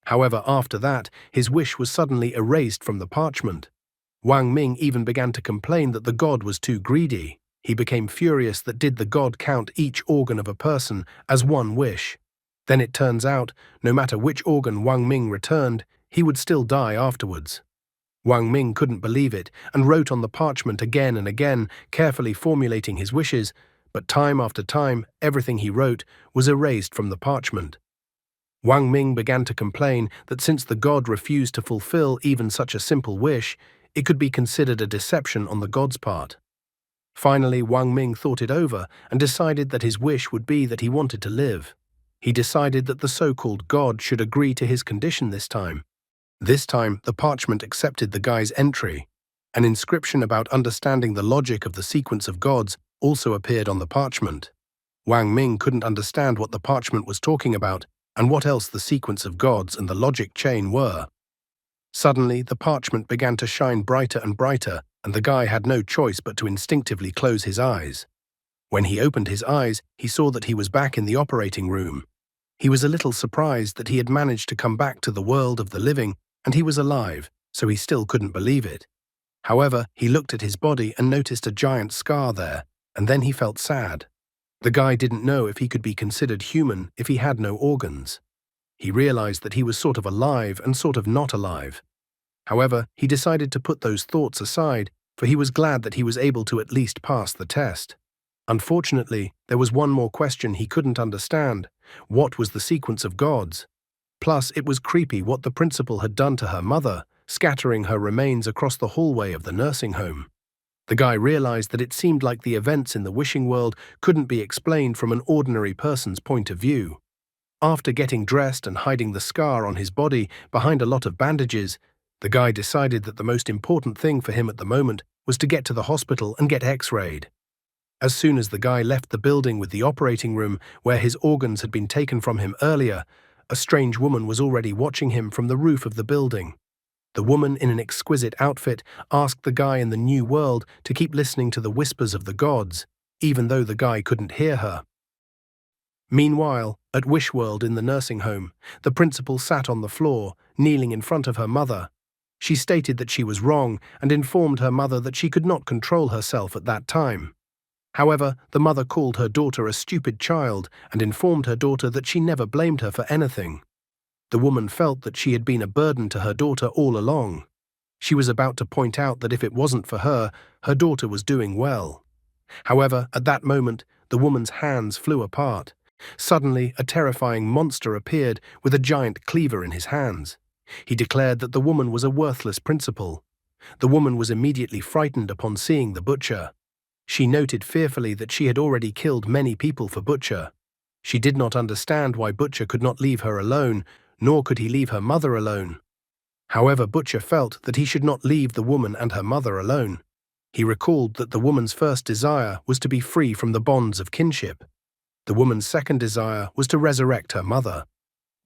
However, after that, his wish was suddenly erased from the parchment. Wang Ming even began to complain that the god was too greedy. He became furious that did the god count each organ of a person as one wish. Then it turns out, no matter which organ Wang Ming returned, he would still die afterwards. Wang Ming couldn't believe it and wrote on the parchment again and again, carefully formulating his wishes, but time after time, everything he wrote was erased from the parchment. Wang Ming began to complain that since the god refused to fulfill even such a simple wish, it could be considered a deception on the god's part. Finally, Wang Ming thought it over and decided that his wish would be that he wanted to live. He decided that the so-called god should agree to his condition this time. This time, the parchment accepted the guy's entry. An inscription about understanding the logic of the sequence of gods also appeared on the parchment. Wang Ming couldn't understand what the parchment was talking about and what else the sequence of gods and the logic chain were. Suddenly, the parchment began to shine brighter and brighter, and the guy had no choice but to instinctively close his eyes. When he opened his eyes, he saw that he was back in the operating room. He was a little surprised that he had managed to come back to the world of the living, and he was alive, so he still couldn't believe it. However, he looked at his body and noticed a giant scar there, and then he felt sad. The guy didn't know if he could be considered human if he had no organs. He realized that he was sort of alive and sort of not alive. However, he decided to put those thoughts aside, for he was glad that he was able to at least pass the test. Unfortunately, there was one more question he couldn't understand. What was the sequence of gods? Plus, it was creepy what the principal had done to her mother, scattering her remains across the hallway of the nursing home. The guy realized that it seemed like the events in the wishing world couldn't be explained from an ordinary person's point of view. After getting dressed and hiding the scar on his body behind a lot of bandages, the guy decided that the most important thing for him at the moment was to get to the hospital and get x-rayed. As soon as the guy left the building with the operating room where his organs had been taken from him earlier, A strange woman was already watching him from the roof of the building. The woman in an exquisite outfit asked the guy in the new world to keep listening to the whispers of the gods, even though the guy couldn't hear her. Meanwhile, at Wish World in the nursing home, the principal sat on the floor, kneeling in front of her mother. She stated that she was wrong and informed her mother that she could not control herself at that time. However, the mother called her daughter a stupid child and informed her daughter that she never blamed her for anything. The woman felt that she had been a burden to her daughter all along. She was about to point out that if it wasn't for her, her daughter was doing well. However, at that moment, the woman's hands flew apart. Suddenly, a terrifying monster appeared with a giant cleaver in his hands. He declared that the woman was a worthless principal. The woman was immediately frightened upon seeing the butcher. She noted fearfully that she had already killed many people for Butcher. She did not understand why Butcher could not leave her alone, nor could he leave her mother alone. However, Butcher felt that he should not leave the woman and her mother alone. He recalled that the woman's first desire was to be free from the bonds of kinship. The woman's second desire was to resurrect her mother.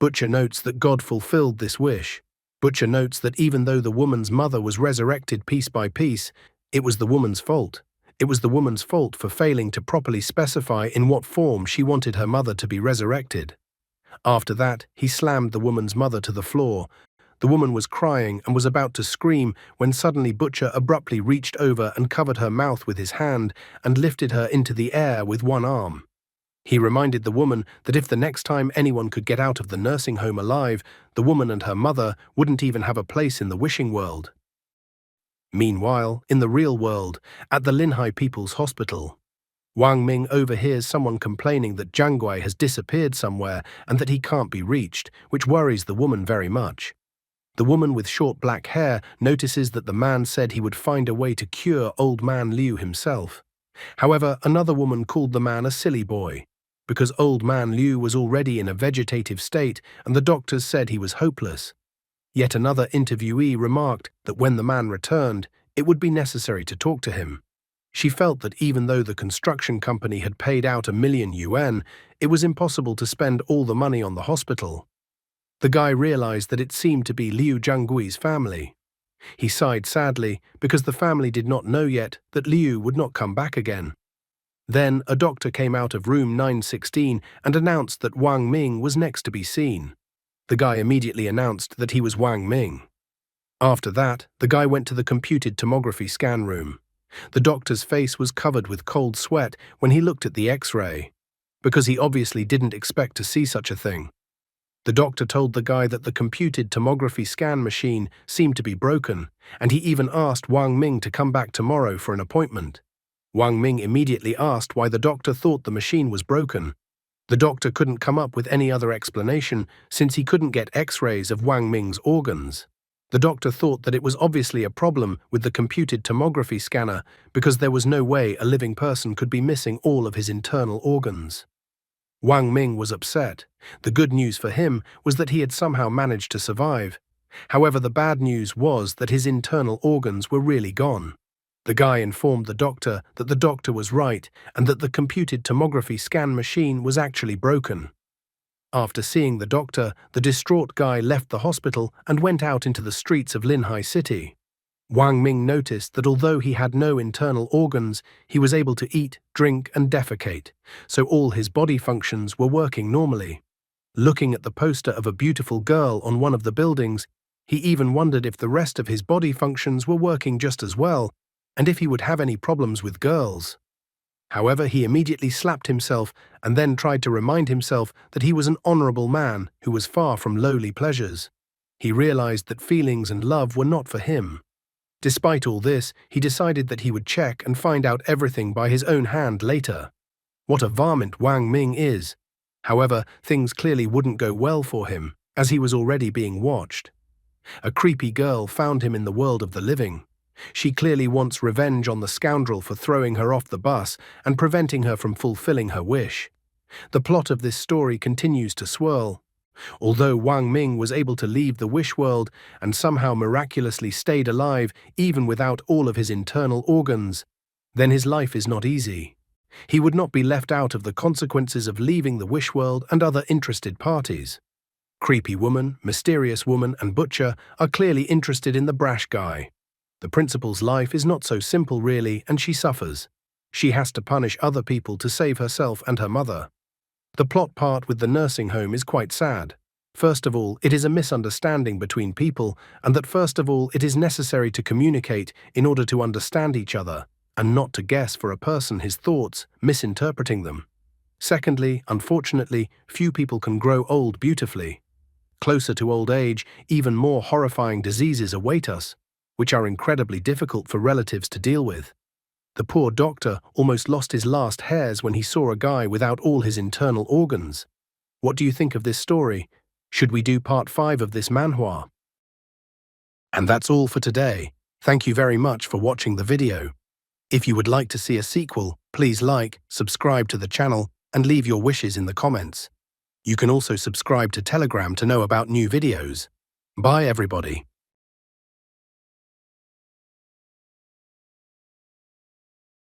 Butcher notes that God fulfilled this wish. Butcher notes that even though the woman's mother was resurrected piece by piece, it was the woman's fault. It was the woman's fault for failing to properly specify in what form she wanted her mother to be resurrected. After that, he slammed the woman's mother to the floor. The woman was crying and was about to scream when suddenly Butcher abruptly reached over and covered her mouth with his hand and lifted her into the air with one arm. He reminded the woman that if the next time anyone could get out of the nursing home alive, the woman and her mother wouldn't even have a place in the wishing world. Meanwhile, in the real world, at the Linhai People's Hospital, Wang Ming overhears someone complaining that Jiang Gui has disappeared somewhere and that he can't be reached, which worries the woman very much. The woman with short black hair notices that the man said he would find a way to cure old man Liu himself. However, another woman called the man a silly boy, because old man Liu was already in a vegetative state and the doctors said he was hopeless. Yet another interviewee remarked that when the man returned, it would be necessary to talk to him. She felt that even though the construction company had paid out $1,000,000, it was impossible to spend all the money on the hospital. The guy realized that it seemed to be Liu Jianggui's family. He sighed sadly because the family did not know yet that Liu would not come back again. Then a doctor came out of room 916 and announced that Wang Ming was next to be seen. The guy immediately announced that he was Wang Ming. After that, the guy went to the computed tomography scan room. The doctor's face was covered with cold sweat when he looked at the X-ray, because he obviously didn't expect to see such a thing. The doctor told the guy that the computed tomography scan machine seemed to be broken, and he even asked Wang Ming to come back tomorrow for an appointment. Wang Ming immediately asked why the doctor thought the machine was broken. The doctor couldn't come up with any other explanation since he couldn't get X-rays of Wang Ming's organs. The doctor thought that it was obviously a problem with the computed tomography scanner because there was no way a living person could be missing all of his internal organs. Wang Ming was upset. The good news for him was that he had somehow managed to survive. However, the bad news was that his internal organs were really gone. The guy informed the doctor that the doctor was right and that the computed tomography scan machine was actually broken. After seeing the doctor, the distraught guy left the hospital and went out into the streets of Linhai City. Wang Ming noticed that although he had no internal organs, he was able to eat, drink, and defecate, so all his body functions were working normally. Looking at the poster of a beautiful girl on one of the buildings, he even wondered if the rest of his body functions were working just as well, and if he would have any problems with girls. However, he immediately slapped himself and then tried to remind himself that he was an honorable man who was far from lowly pleasures. He realized that feelings and love were not for him. Despite all this, he decided that he would check and find out everything by his own hand later. What a varmint Wang Ming is! However, things clearly wouldn't go well for him, as he was already being watched. A creepy girl found him in the world of the living. She clearly wants revenge on the scoundrel for throwing her off the bus and preventing her from fulfilling her wish. The plot of this story continues to swirl. Although Wang Ming was able to leave the wish world and somehow miraculously stayed alive even without all of his internal organs, then his life is not easy. He would not be left out of the consequences of leaving the wish world and other interested parties. Creepy woman, mysterious woman, and butcher are clearly interested in the brash guy. The principal's life is not so simple really, and she suffers. She has to punish other people to save herself and her mother. The plot part with the nursing home is quite sad. First of all, it is a misunderstanding between people, and that first of all it is necessary to communicate in order to understand each other, and not to guess for a person his thoughts, misinterpreting them. Secondly, unfortunately, few people can grow old beautifully. Closer to old age, even more horrifying diseases await us, which are incredibly difficult for relatives to deal with. The poor doctor almost lost his last hairs when he saw a guy without all his internal organs. What do you think of this story? Should we do part 5 of this manhwa? And that's all for today. Thank you very much for watching the video. If you would like to see a sequel, please like, subscribe to the channel, and leave your wishes in the comments. You can also subscribe to Telegram to know about new videos. Bye everybody.